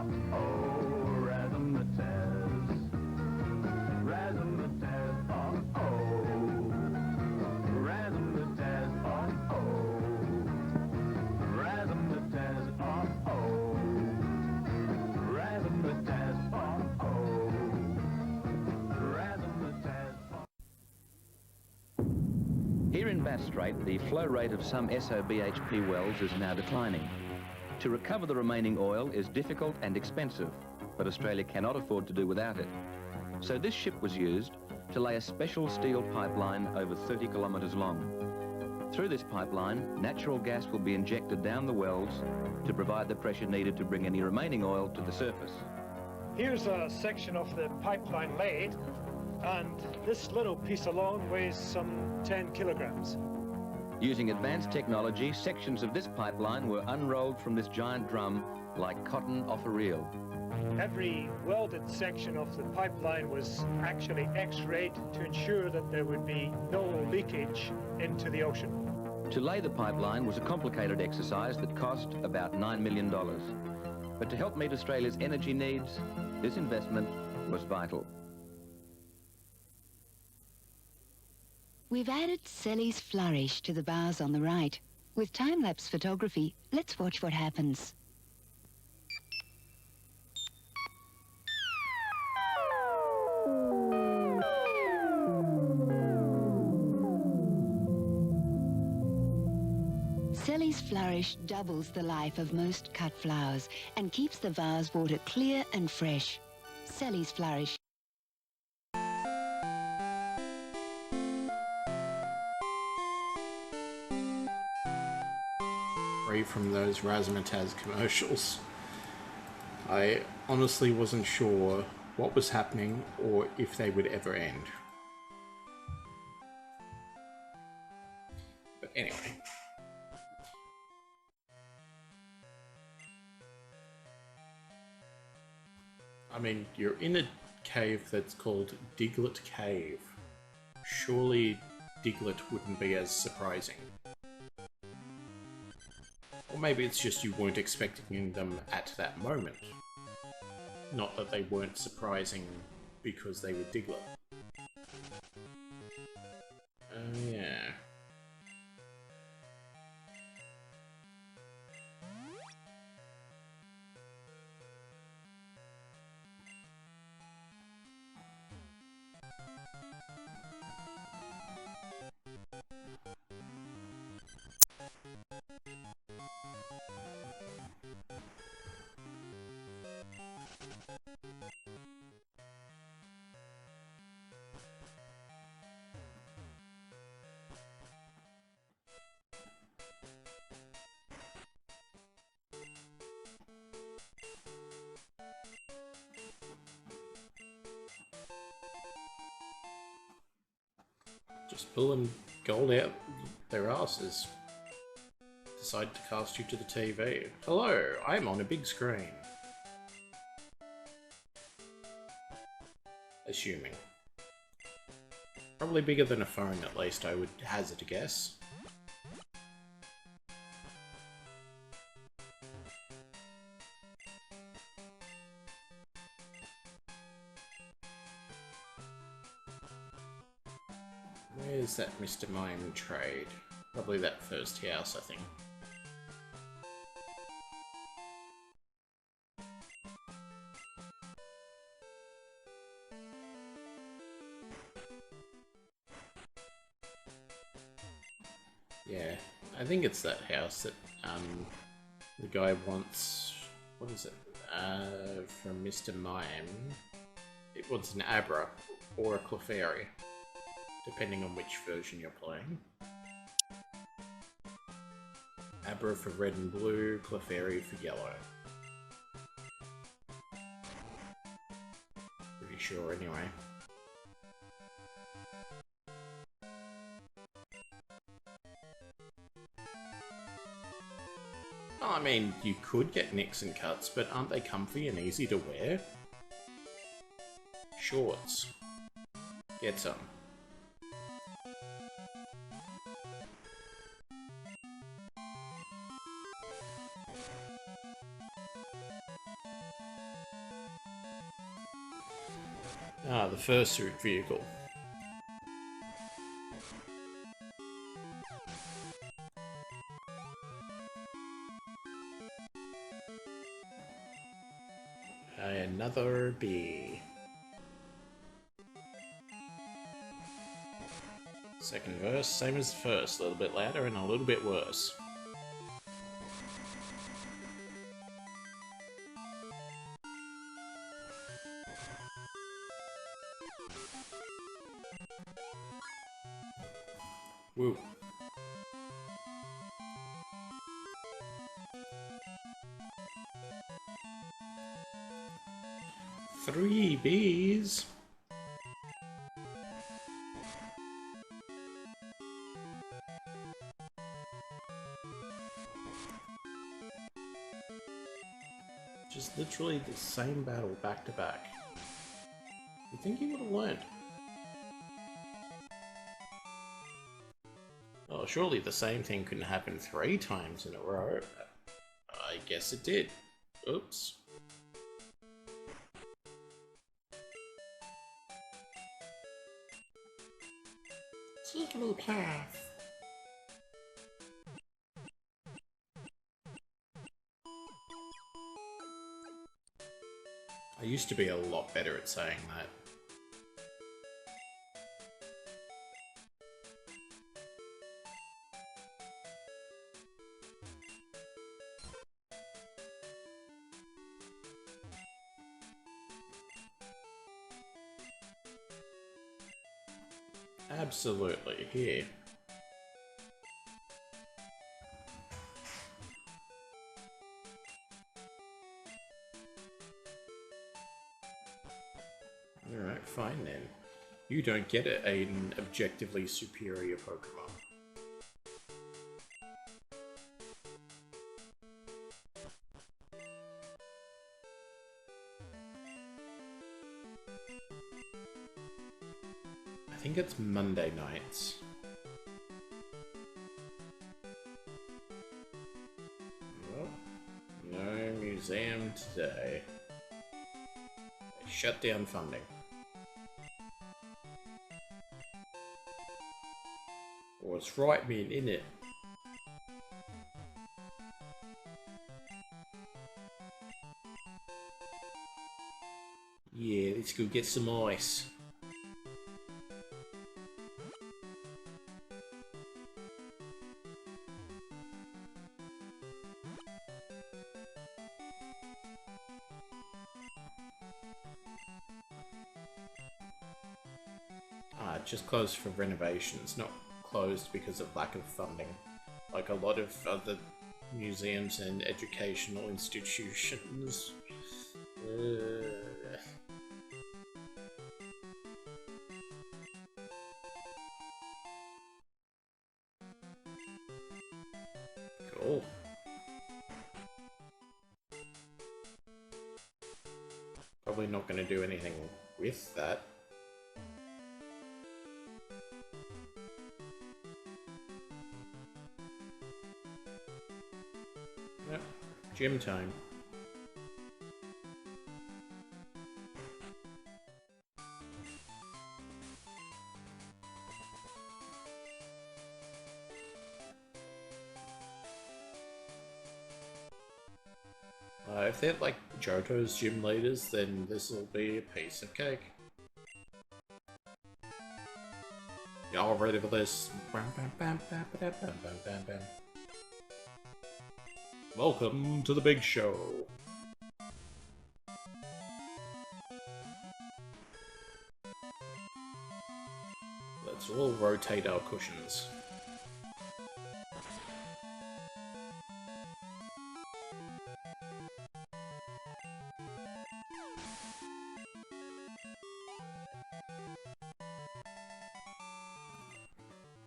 Oh, Razzmatazz. Razzmatazz, oh-oh. Razzmatazz, oh-oh. Razzmatazz, oh-oh. Razzmatazz, oh-oh. Here in Bass Strait, the flow rate of some SOBHP wells is now declining. To recover the remaining oil is difficult and expensive. but Australia cannot afford to do without it. So this ship was used to lay a special steel pipeline over 30 kilometres long. Through this pipeline, natural gas will be injected down the wells to provide the pressure needed to bring any remaining oil to the surface. Here's a section of the pipeline laid, and this little piece alone weighs some 10 kilograms. Using advanced technology, sections of this pipeline were unrolled from this giant drum like cotton off a reel. Every welded section of the pipeline was actually X-rayed to ensure that there would be no leakage into the ocean. To lay the pipeline was a complicated exercise that cost about $9 million. But to help meet Australia's energy needs, this investment was vital. We've added Selly's Flourish to the bars on the right. With time-lapse photography, let's watch what happens. Selly's Flourish doubles the life of most cut flowers and keeps the vase water clear and fresh. Selly's Flourish. Free from those razzmatazz commercials. I honestly wasn't sure what was happening or if they would ever end. But anyway. I mean, you're in a cave that's called Diglett Cave. Surely Diglett wouldn't be as surprising. Or maybe it's just you weren't expecting them at that moment. Not that they weren't surprising because they were Diglett. Oh yeah. Just pulling gold out their asses. Decide to cast you to the TV. Hello, I'm on a big screen. Assuming. Probably bigger than a phone, at least, I would hazard a guess. Where's that Mr. Mime trade? Probably that first house, I think. Yeah, I think it's that house that the guy wants. What is it? From Mr. Mime. It wants an Abra or a Clefairy, depending on which version you're playing. Abra for red and blue, Clefairy for yellow. Pretty sure anyway. I mean, you could get Nixon cuts, but aren't they comfy and easy to wear? Shorts. Get some. Ah, the fursuit vehicle. Another bee. Second verse, same as the first, a little bit louder and a little bit worse. Woo. Three bees. Just literally the same battle back to back. You think he would have learned? Oh, surely the same thing couldn't happen 3 times in a row. I guess it did. Oops. Jiggly path. I used to be a lot better at saying that. Absolutely, here. Alright, fine then. You don't get an objectively superior Pokemon. I think it's Monday nights. Well, no museum today. They shut down funding. Or it's right being in it. Yeah, let's go get some ice. Just closed for renovations, not closed because of lack of funding. Like a lot of other museums and educational institutions. Cool. Probably not going to do anything with that. Yep, gym time. If they're like Johto's gym leaders, then this will be a piece of cake. Y'all ready for this? Welcome to the big show. Let's all rotate our cushions.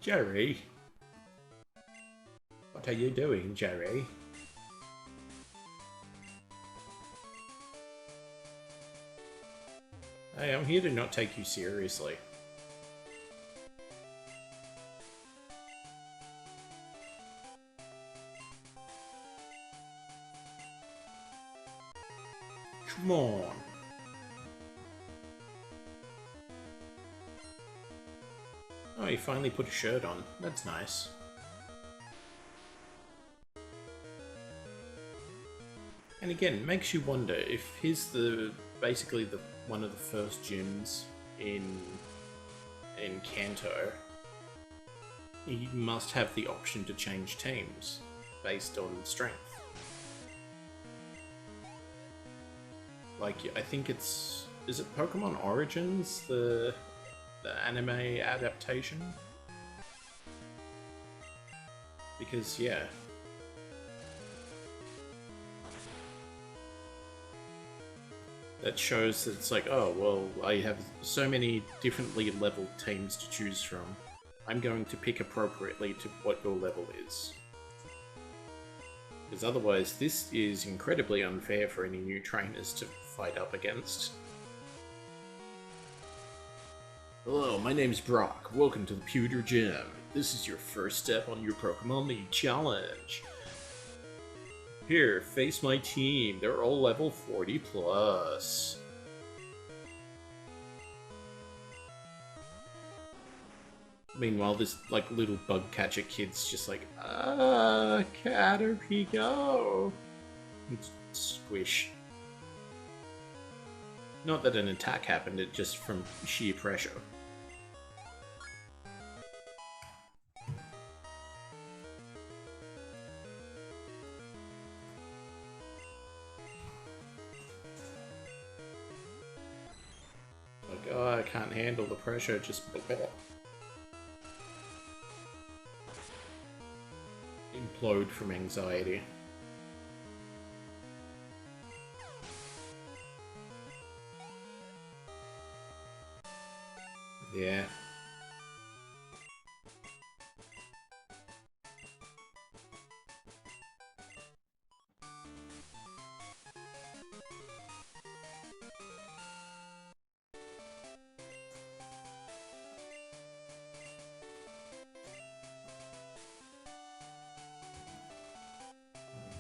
Jerry? What are you doing, Jerry? Hey, I'm here to not take you seriously. Come on. Oh, he finally put a shirt on. That's nice. And again, it makes you wonder if he's basically one of the first gyms in Kanto. He must have the option to change teams based on strength. Like, I think it's is it Pokemon Origins, the anime adaptation? Because, yeah. That shows that it's like, oh, well, I have so many differently leveled teams to choose from. I'm going to pick appropriately to what your level is. Because otherwise, this is incredibly unfair for any new trainers to fight up against. Hello, my name's Brock. Welcome to the Pewter Gym. This is your first step on your Pokemon League challenge. Here, face my team. They're all level 40 plus. Meanwhile, this like little bug catcher kid's just like, Caterpie, and squish. Not that an attack happened, it just from sheer pressure. Like, oh, I can't handle the pressure, just implode from anxiety. Yeah.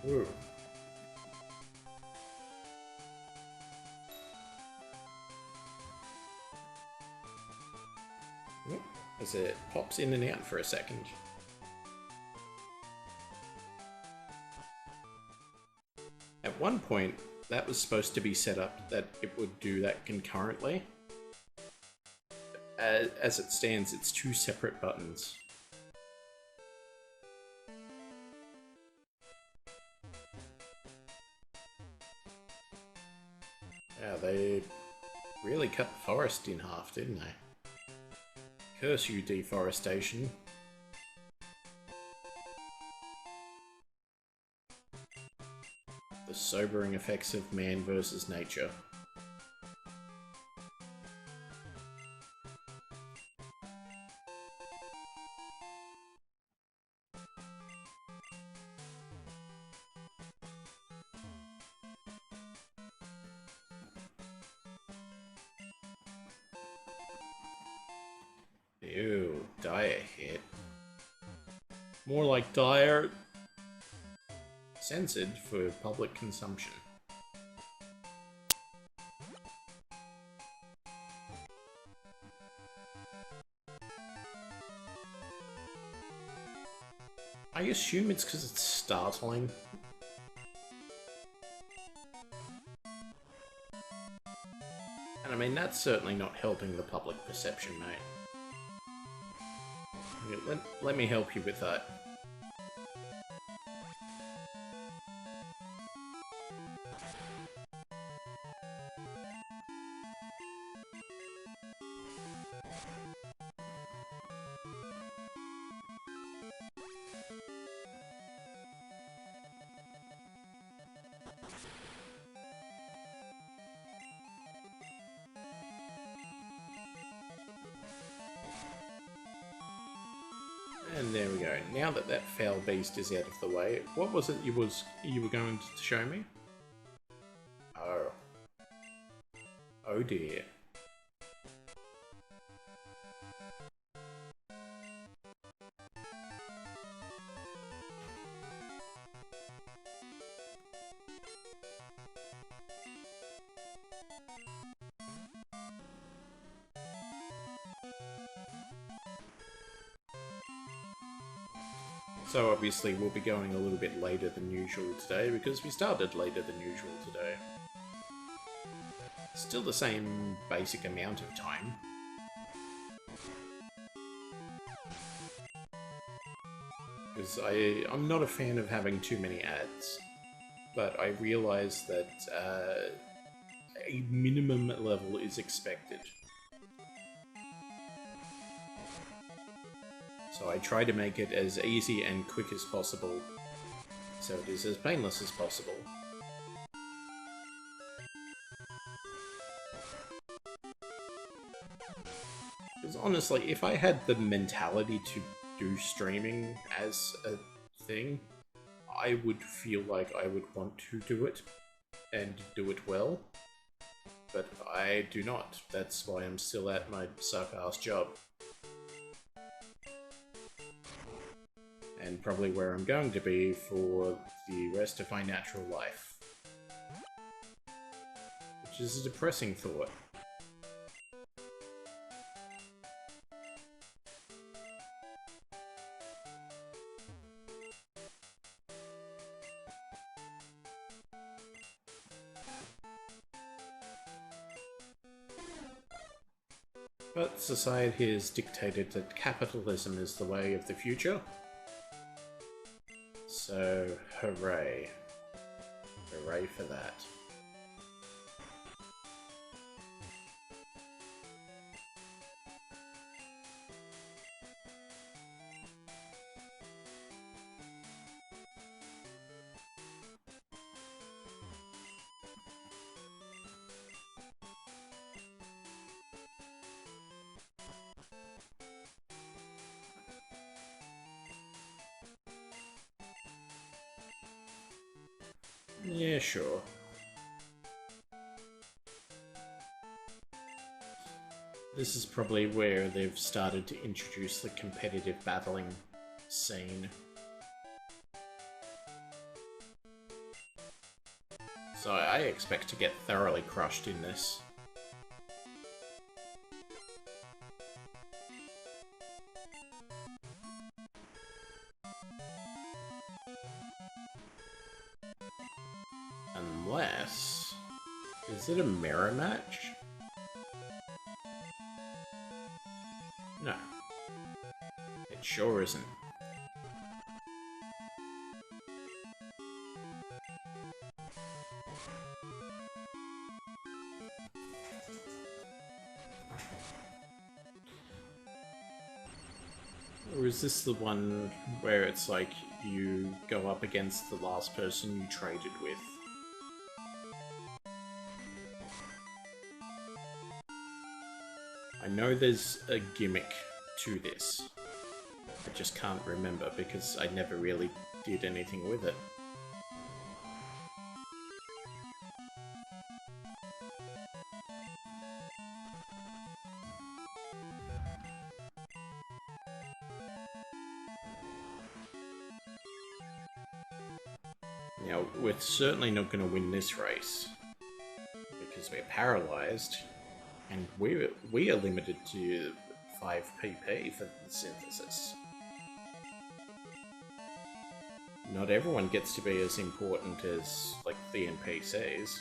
Ooh. As it pops in and out for a second. At one point, that was supposed to be set up that it would do that concurrently. As it stands, it's two separate buttons. Yeah, they really cut the forest in half, didn't they? Curse you, deforestation. The sobering effects of man versus nature. Ew, dire hit. More like dire... censored for public consumption. I assume it's because it's startling. And I mean, that's certainly not helping the public perception, mate. Let me help you with that. And there we go. Now that that foul beast is out of the way, what was it you were going to show me? Oh. Oh dear. So obviously we'll be going a little bit later than usual today because we started later than usual today. Still the same basic amount of time. Because I'm not a fan of having too many ads, but I realise that a minimum level is expected. So I try to make it as easy and quick as possible, so it is as painless as possible. Because honestly, if I had the mentality to do streaming as a thing, I would feel like I would want to do it, and do it well. But I do not. That's why I'm still at my suck-ass job. And probably where I'm going to be for the rest of my natural life. Which is a depressing thought. But society has dictated that capitalism is the way of the future. So, hooray. Hooray for that. Yeah, sure. This is probably where they've started to introduce the competitive battling scene. So I expect to get thoroughly crushed in this. Unless... is it a mirror match? No. It sure isn't. Or is this the one where it's like you go up against the last person you traded with? I know there's a gimmick to this. I just can't remember because I never really did anything with it. Now, we're certainly not going to win this race because we're paralyzed, and we are limited to 5 PP for the synthesis. Not everyone gets to be as important as, like, the NPCs.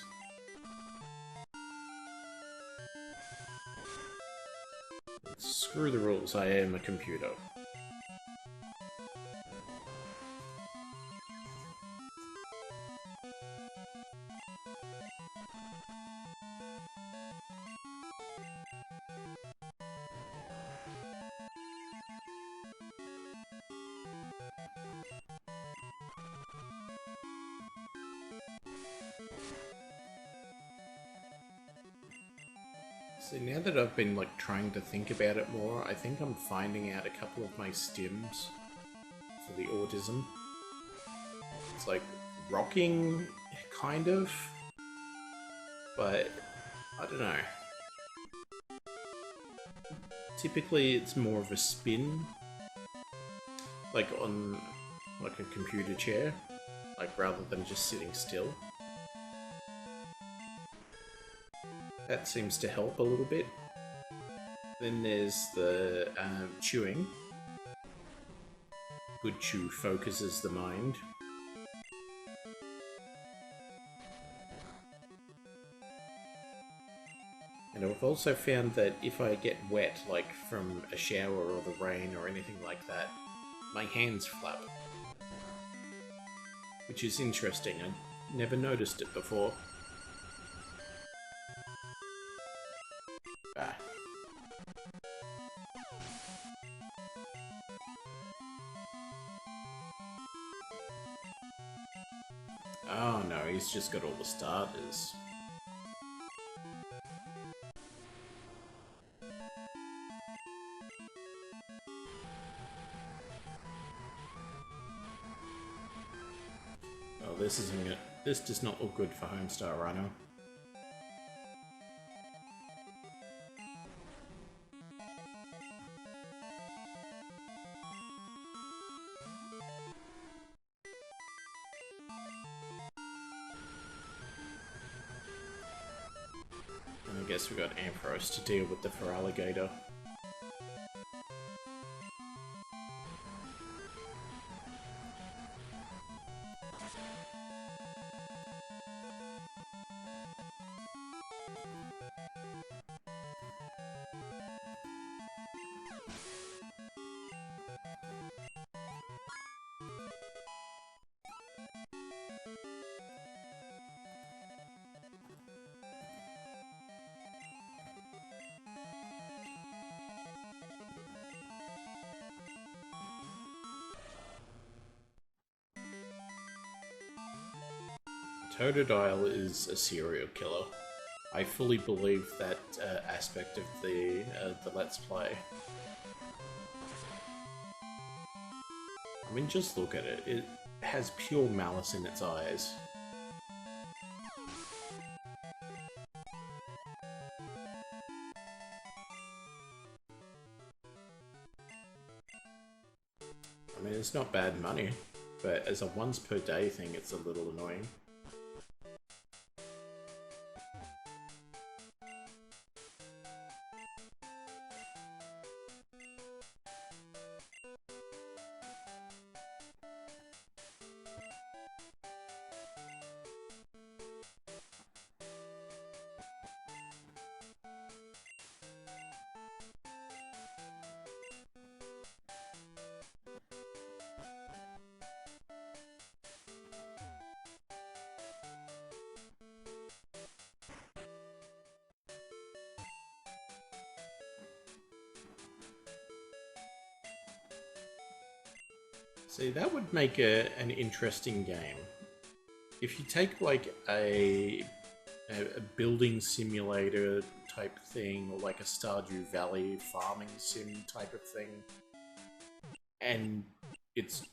Screw the rules, I am a computer. So now that I've been like trying to think about it more, I think I'm finding out a couple of my stims for the autism. It's like rocking, kind of, but I don't know. Typically it's more of a spin, like on like a computer chair, like rather than just sitting still. That seems to help a little bit. Then there's the chewing. Good chew focuses the mind. And I've also found that if I get wet, like from a shower or the rain or anything like that, my hands flap. Which is interesting, I never noticed it before. Ah. Oh no, he's just got all the starters. Oh, this isn't good. This does not look good for Homestar Rhino. And I guess we got Ampharos to deal with the Feraligatr. Totodile is a serial killer. I fully believe that aspect of the Let's Play. I mean, just look at it. It has pure malice in its eyes. I mean, it's not bad money, but as a once per day thing, it's a little annoying. See, that would make an interesting game. If you take like a building simulator type thing, or like a Stardew Valley farming sim type of thing, and it's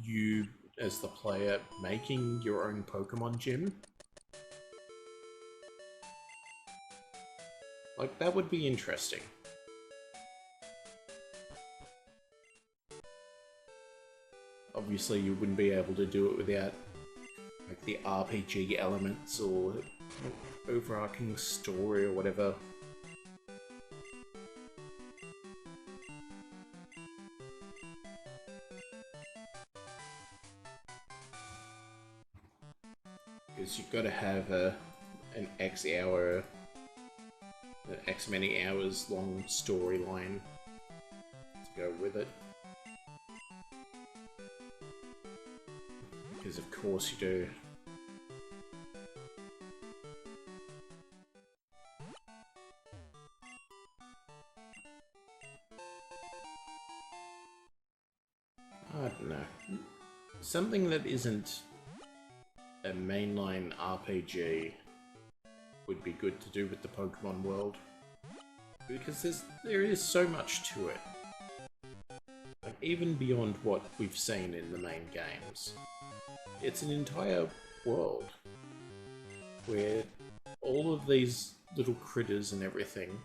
you as the player making your own Pokemon gym, like that would be interesting. Obviously, you wouldn't be able to do it without like the RPG elements or overarching story or whatever. Because you've got to have an X many hours long storyline to go with it. Because of course you do. I don't know. Something that isn't a mainline RPG would be good to do with the Pokemon world. Because there is so much to it. Like, even beyond what we've seen in the main games. It's an entire world where all of these little critters and everything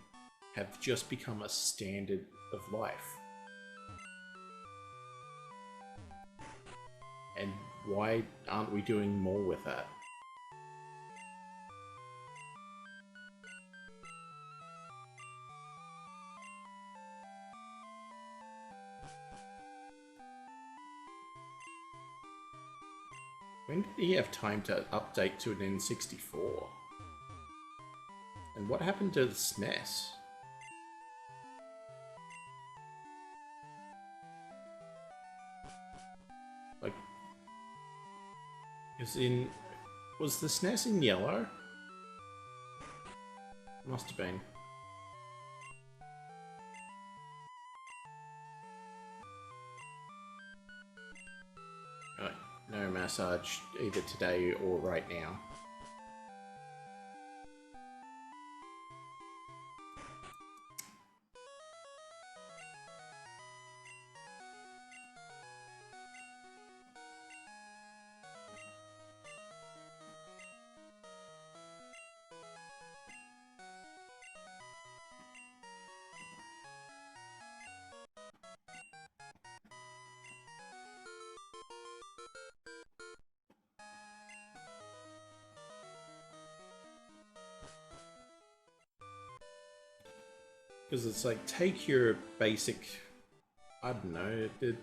have just become a standard of life. And why aren't we doing more with that? When did he have time to update to an N64? And what happened to the SNES? Like, was the SNES in yellow? Must have been. no massage either today or right now. Because it's like, take your basic, I don't know, the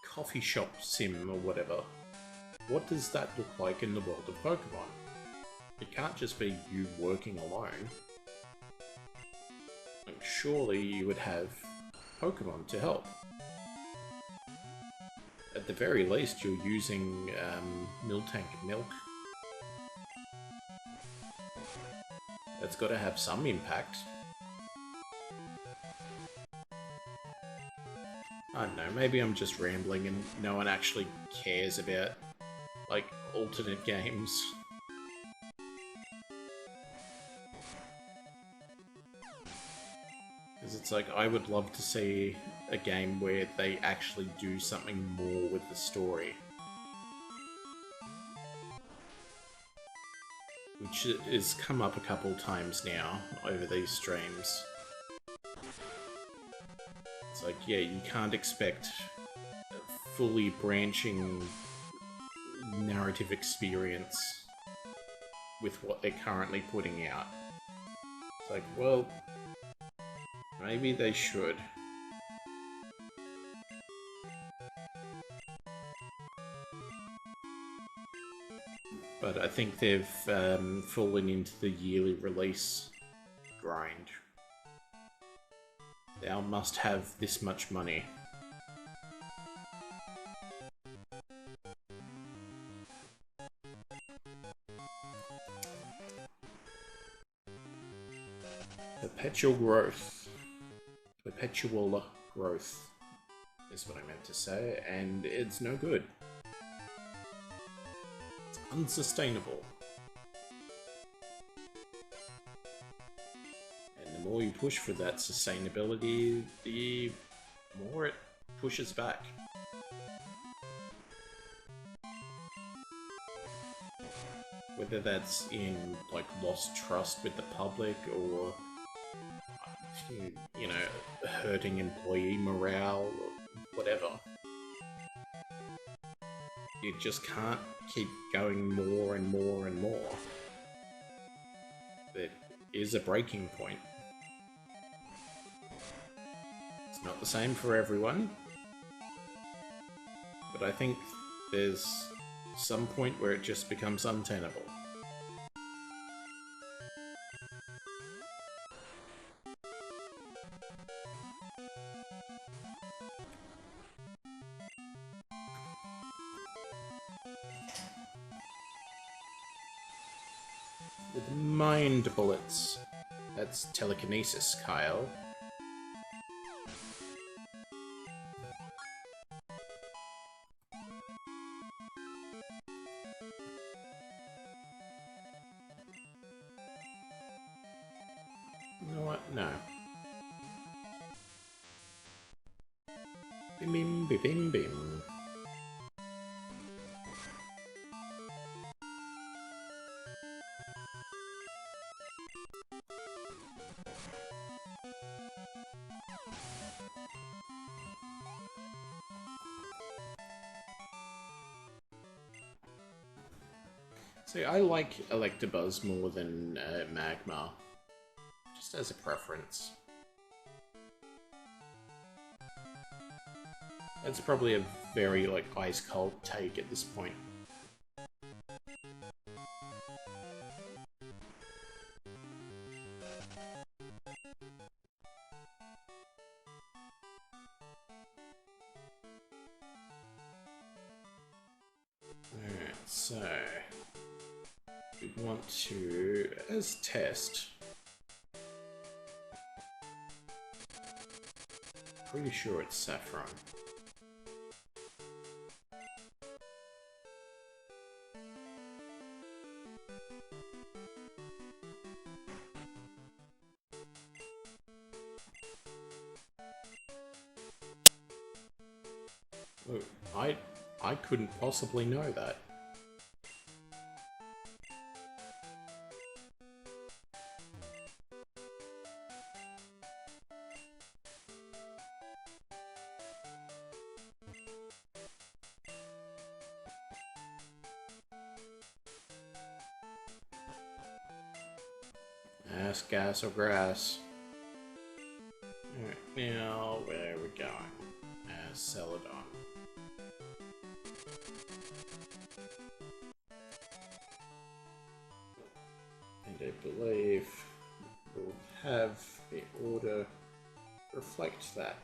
coffee shop sim or whatever. What does that look like in the world of Pokemon? It can't just be you working alone. Like, surely you would have Pokemon to help. At the very least, you're using Miltank milk. That's got to have some impact. I don't know, maybe I'm just rambling and no one actually cares about, like, alternate games. Because it's like, I would love to see a game where they actually do something more with the story. Which has come up a couple times now over these streams. It's like, yeah, you can't expect a fully branching narrative experience with what they're currently putting out. It's like, well, maybe they should. But I think they've fallen into the yearly release grind. Thou must have this much money. Perpetual growth. Perpetual growth is what I meant to say, and it's no good. It's unsustainable. The more you push for that sustainability, the more it pushes back. Whether that's in, like, lost trust with the public or, you know, hurting employee morale or whatever. You just can't keep going more and more and more. There is a breaking point. Not the same for everyone, but I think there's some point where it just becomes untenable. With mind bullets. That's telekinesis, Kyle. You know what? No. Bim bim bim bim bim. See, I like Electabuzz more than Magma, just as a preference. That's probably a very, like, ice-cold take at this point. Alright, so we want to, as test, pretty sure it's Saffron. Oh, I couldn't possibly know that. Ass, gas, or grass. Alright, now where are we going? Celadon. And I believe we'll have the order reflect that.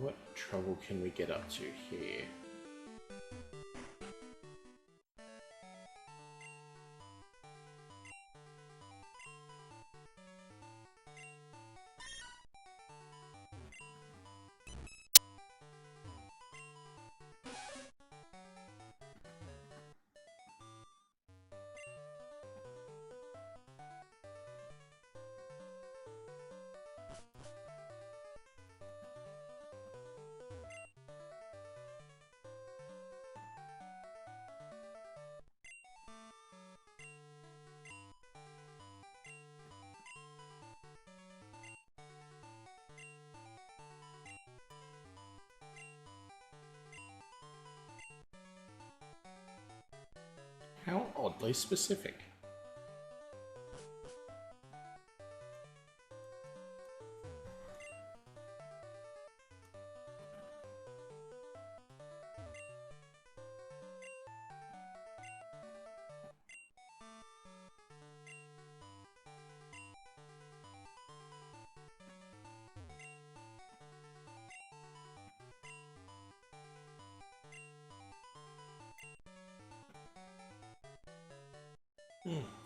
What trouble can we get up to here? How oddly specific.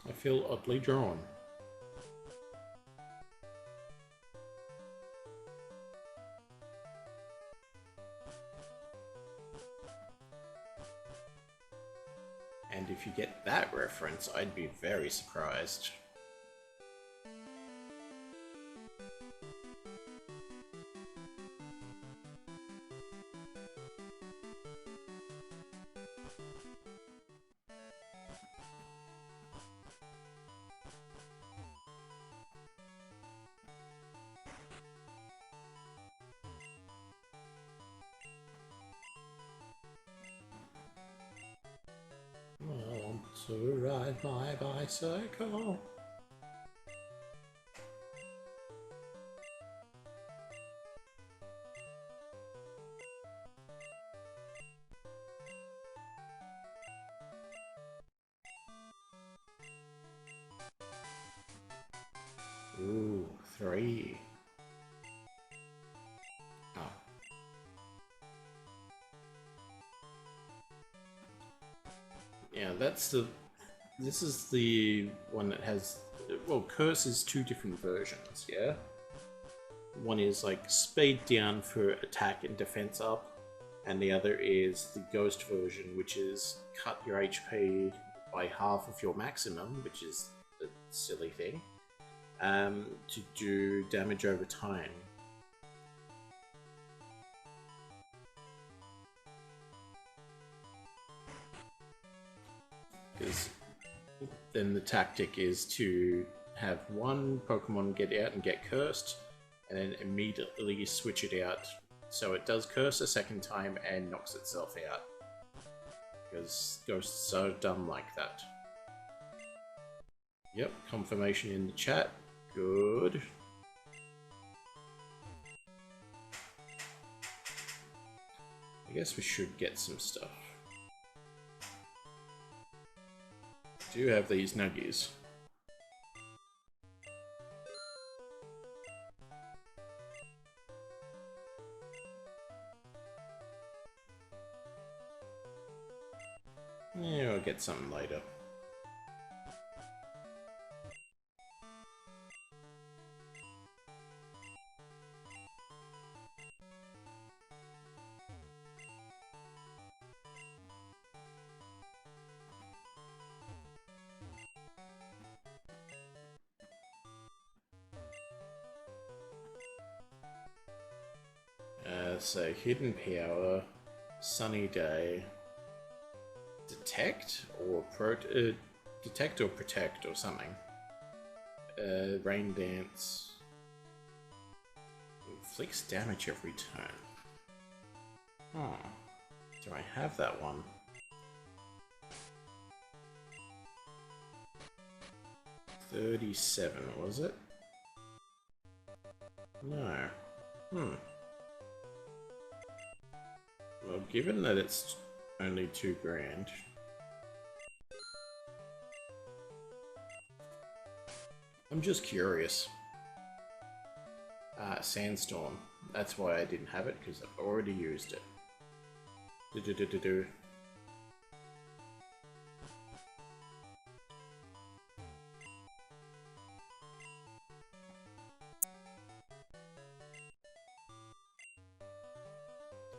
I feel oddly drawn. And if you get that reference, I'd be very surprised. I want to ride my bicycle. Ooh, 3. Oh. Yeah, this is the one that has, well, Curse is 2 different versions, yeah? One is like speed down for attack and defense up, and the other is the Ghost version, which is cut your HP by half of your maximum, which is a silly thing, to do damage over time. Because then the tactic is to have one Pokemon get out and get cursed, and then immediately switch it out so it does curse a second time and knocks itself out. Because Ghosts are dumb like that. Yep, confirmation in the chat. Good. I guess we should get some stuff. Do have these nuggies. Yeah, we'll get something later. So hidden power, sunny day, detect or detect or protect or something. Rain dance inflicts damage every turn. Do I have that one? $37, was it? No. Well, given that it's only $2,000. I'm just curious. Sandstorm. That's why I didn't have it, because I've already used it. I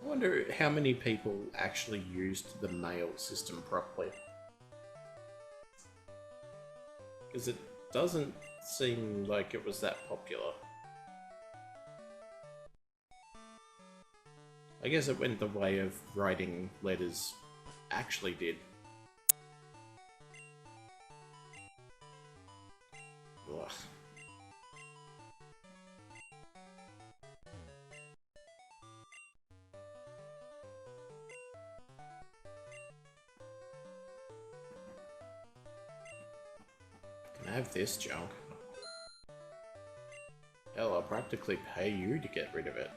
wonder how many people actually used the mail system properly. Because it doesn't seem like it was that popular. I guess it went the way of writing letters actually did. Ugh. Can I have this junk? Hell, I'll practically pay you to get rid of it.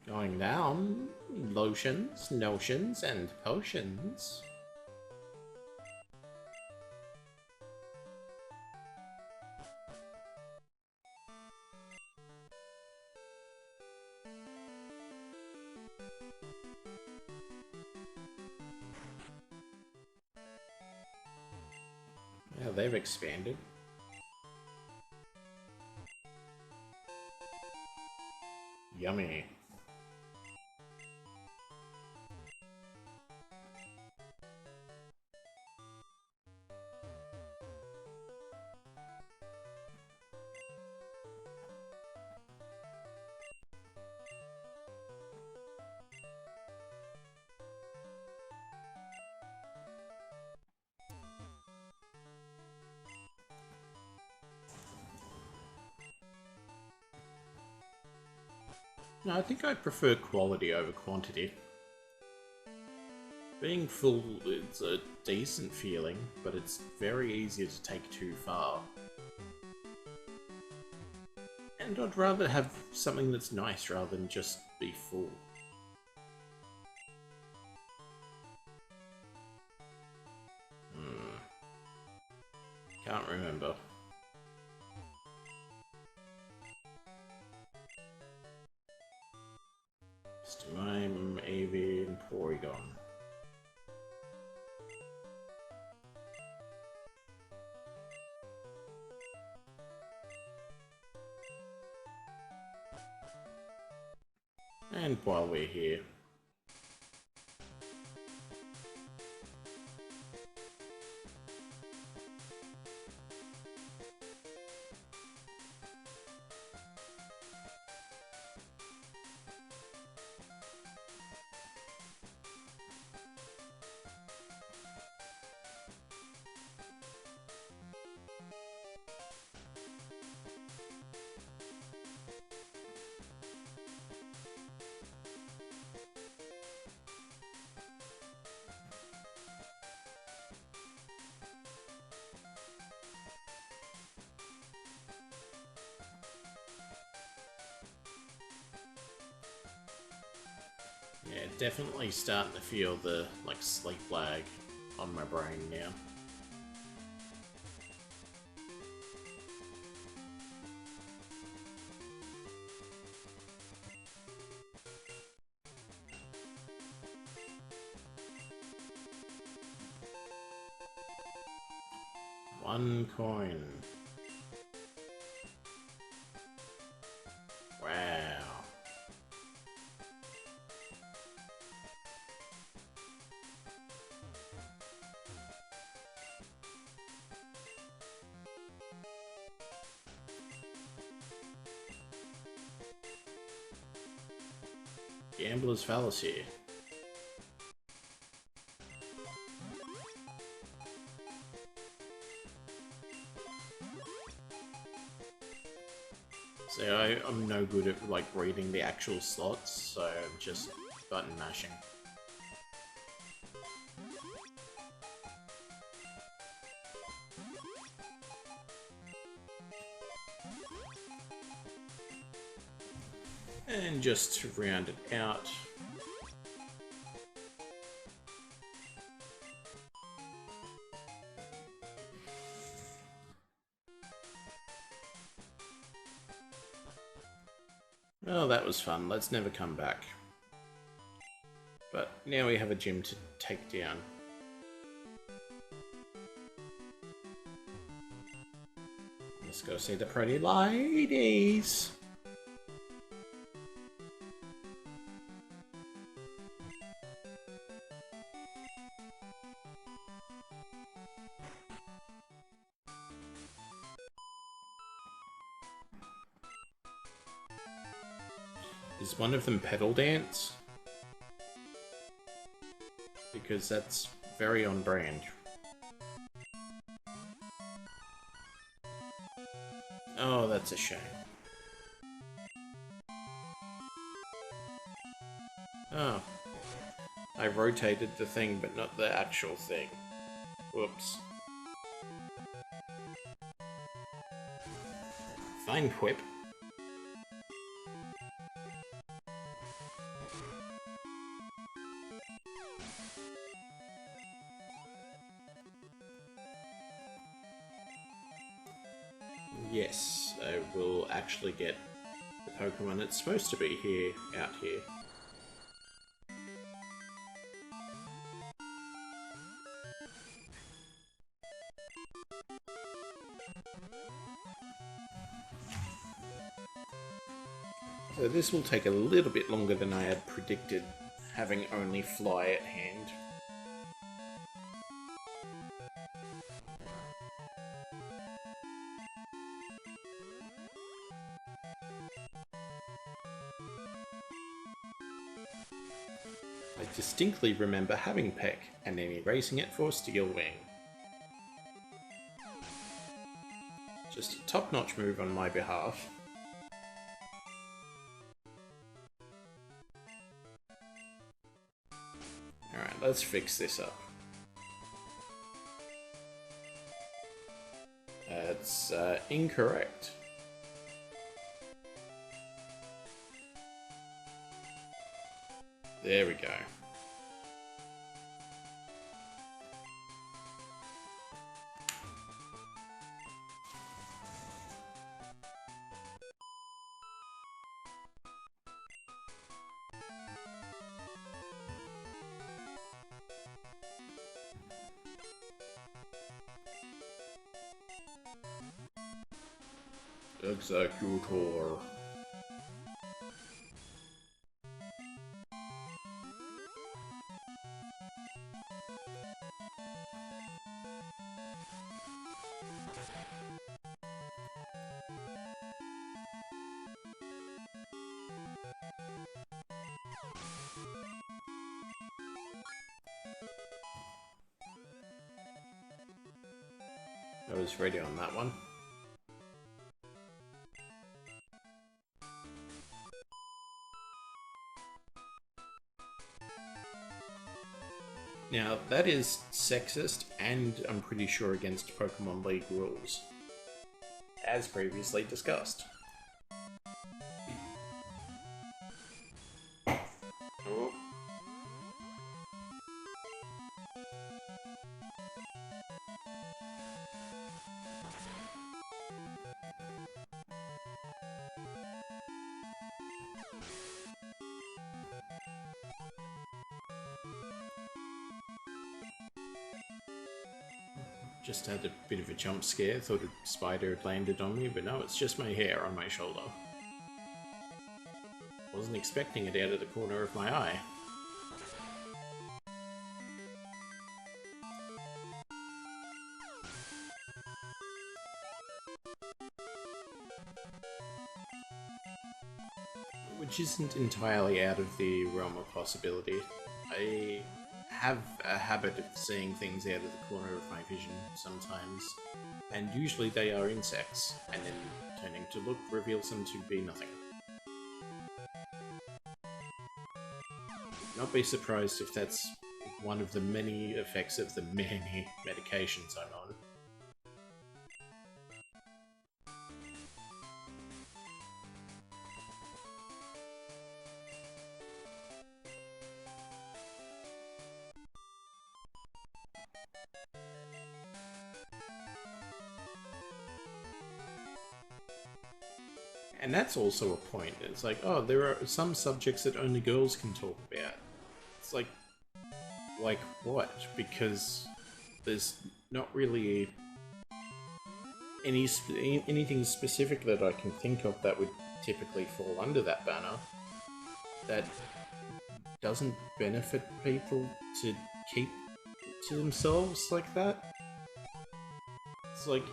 Going down, lotions, notions, and potions. Yeah, they've expanded. Yummy. No, I think I prefer quality over quantity. Being full, it's a decent feeling, but it's very easy to take too far. And I'd rather have something that's nice rather than just be full. Can't remember. Mime, Avian, Porygon. And while we're here, Yeah, definitely starting to feel the, like, sleep lag on my brain now. One coin. Wow. Gambler's fallacy. So I'm no good at like reading the actual slots, so I'm just button mashing. And just to round it out, oh, that was fun. Let's never come back. But now we have a gym to take down. Let's go see the pretty ladies. Is one of them pedal dance? Because that's very on brand. Oh, that's a shame. Oh. I rotated the thing, but not the actual thing. Whoops. Fine quip. Yes, I will actually get the Pokemon that's supposed to be here, out here. So this will take a little bit longer than I had predicted, having only Fly at hand. I distinctly remember having Peck, and then erasing it for Steel Wing. Just a top-notch move on my behalf. Alright, let's fix this up. That's incorrect. There we go. Executor. I was ready on that one. Now, that is sexist and I'm pretty sure against Pokemon League rules, as previously discussed. Oh, Just had a bit of a jump scare, thought a spider had landed on me, but no, it's just my hair on my shoulder. Wasn't expecting it out of the corner of my eye. Which isn't entirely out of the realm of possibility. I have a habit of seeing things out of the corner of my vision sometimes, and usually they are insects, and then turning to look reveals them to be nothing. Not be surprised if that's one of the many effects of the many medications I'm on. And that's also a point. It's like, oh, there are some subjects that only girls can talk about. It's like what? Because there's not really anything specific that I can think of that would typically fall under that banner that doesn't benefit people to keep to themselves like that. It's like,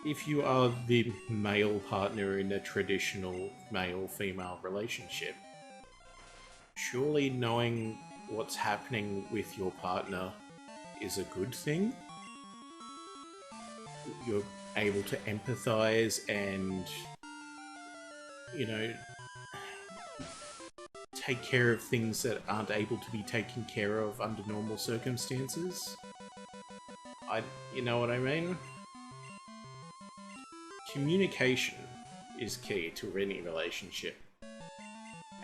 if you are the male partner in a traditional male-female relationship, surely knowing what's happening with your partner is a good thing. You're able to empathize and, you know, take care of things that aren't able to be taken care of under normal circumstances. You know what I mean? Communication is key to any relationship,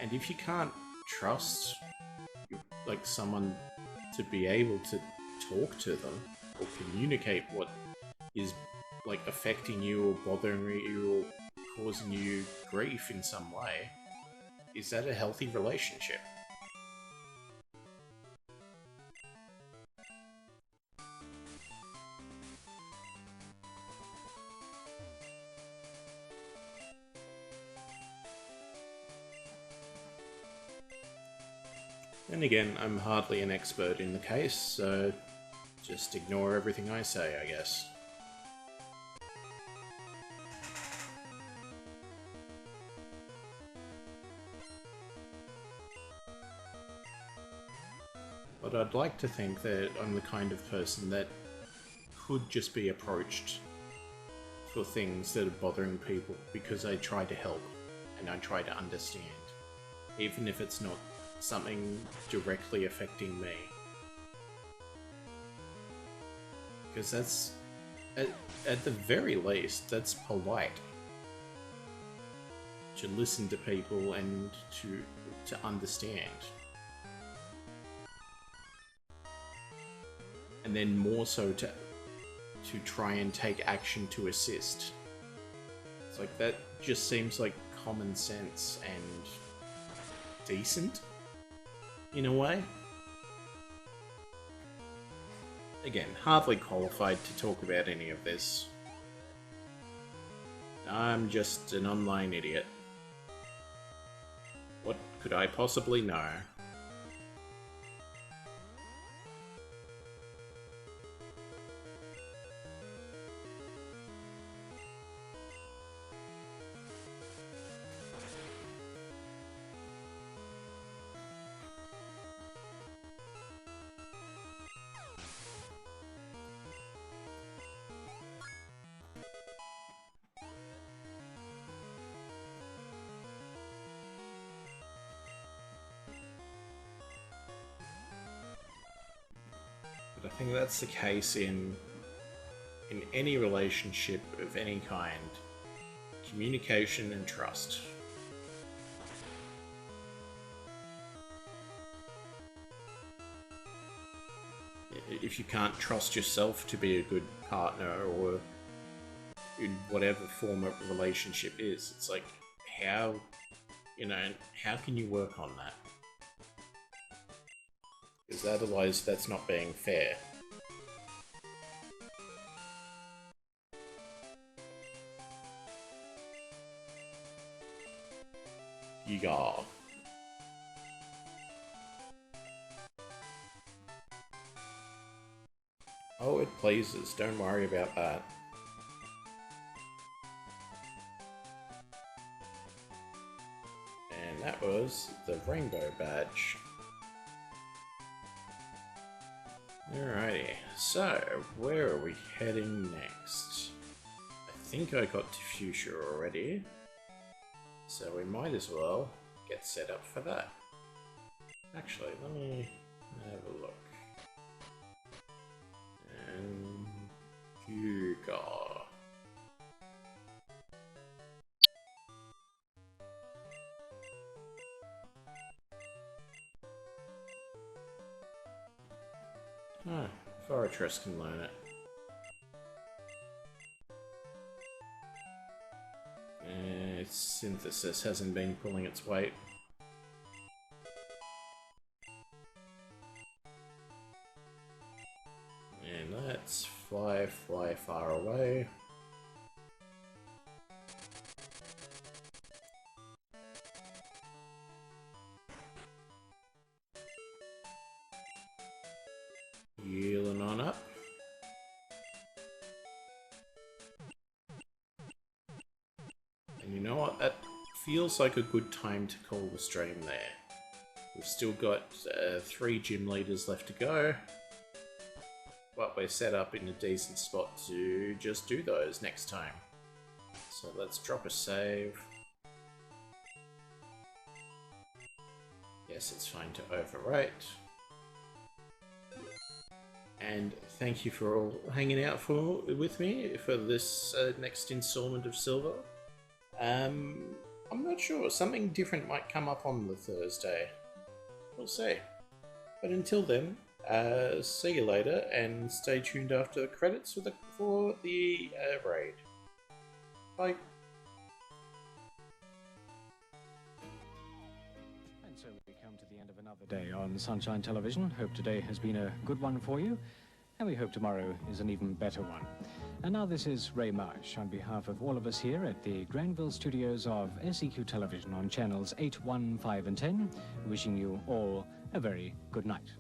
and if you can't trust like someone to be able to talk to them or communicate what is like affecting you or bothering you or causing you grief in some way, is that a healthy relationship? And again, I'm hardly an expert in the case, so just ignore everything I say, I guess. But I'd like to think that I'm the kind of person that could just be approached for things that are bothering people because I try to help and I try to understand, even if it's not something directly affecting me. Because that's, at the very least, that's polite. To listen to people and to understand. And then more so to try and take action to assist. It's like, that just seems like common sense and decent, in a way. Again, hardly qualified to talk about any of this. I'm just an online idiot. What could I possibly know? I think that's the case in any relationship of any kind. Communication and trust. if you can't trust yourself to be a good partner or in whatever form of relationship is, it's like, how, you know, how can you work on that? Because otherwise that's not being fair. Yeah. Oh, it pleases. Don't worry about that. And that was the rainbow badge. Alrighty, so where are we heading next? I think I got to Fuchsia already, so we might as well get set up for that. Actually, let me have a look. And Fuga. Ah, Fortress can learn it. Its synthesis hasn't been pulling its weight. And let's fly far away. Healing on up. And you know what? That feels like a good time to call the stream there. We've still got 3 gym leaders left to go. But we're set up in a decent spot to just do those next time. So let's drop a save. Yes, it's fine to overwrite. And thank you for all hanging out with me for this next installment of Silver. I'm not sure, something different might come up on the Thursday. We'll see. But until then, see you later, and stay tuned after the credits for the raid. Bye. And so we come to the end of another day on Sunshine Television. Hope today has been a good one for you, and we hope tomorrow is an even better one. And now this is Ray Marsh on behalf of all of us here at the Granville studios of SEQ Television on channels 8, 1, 5 and 10, wishing you all a very good night.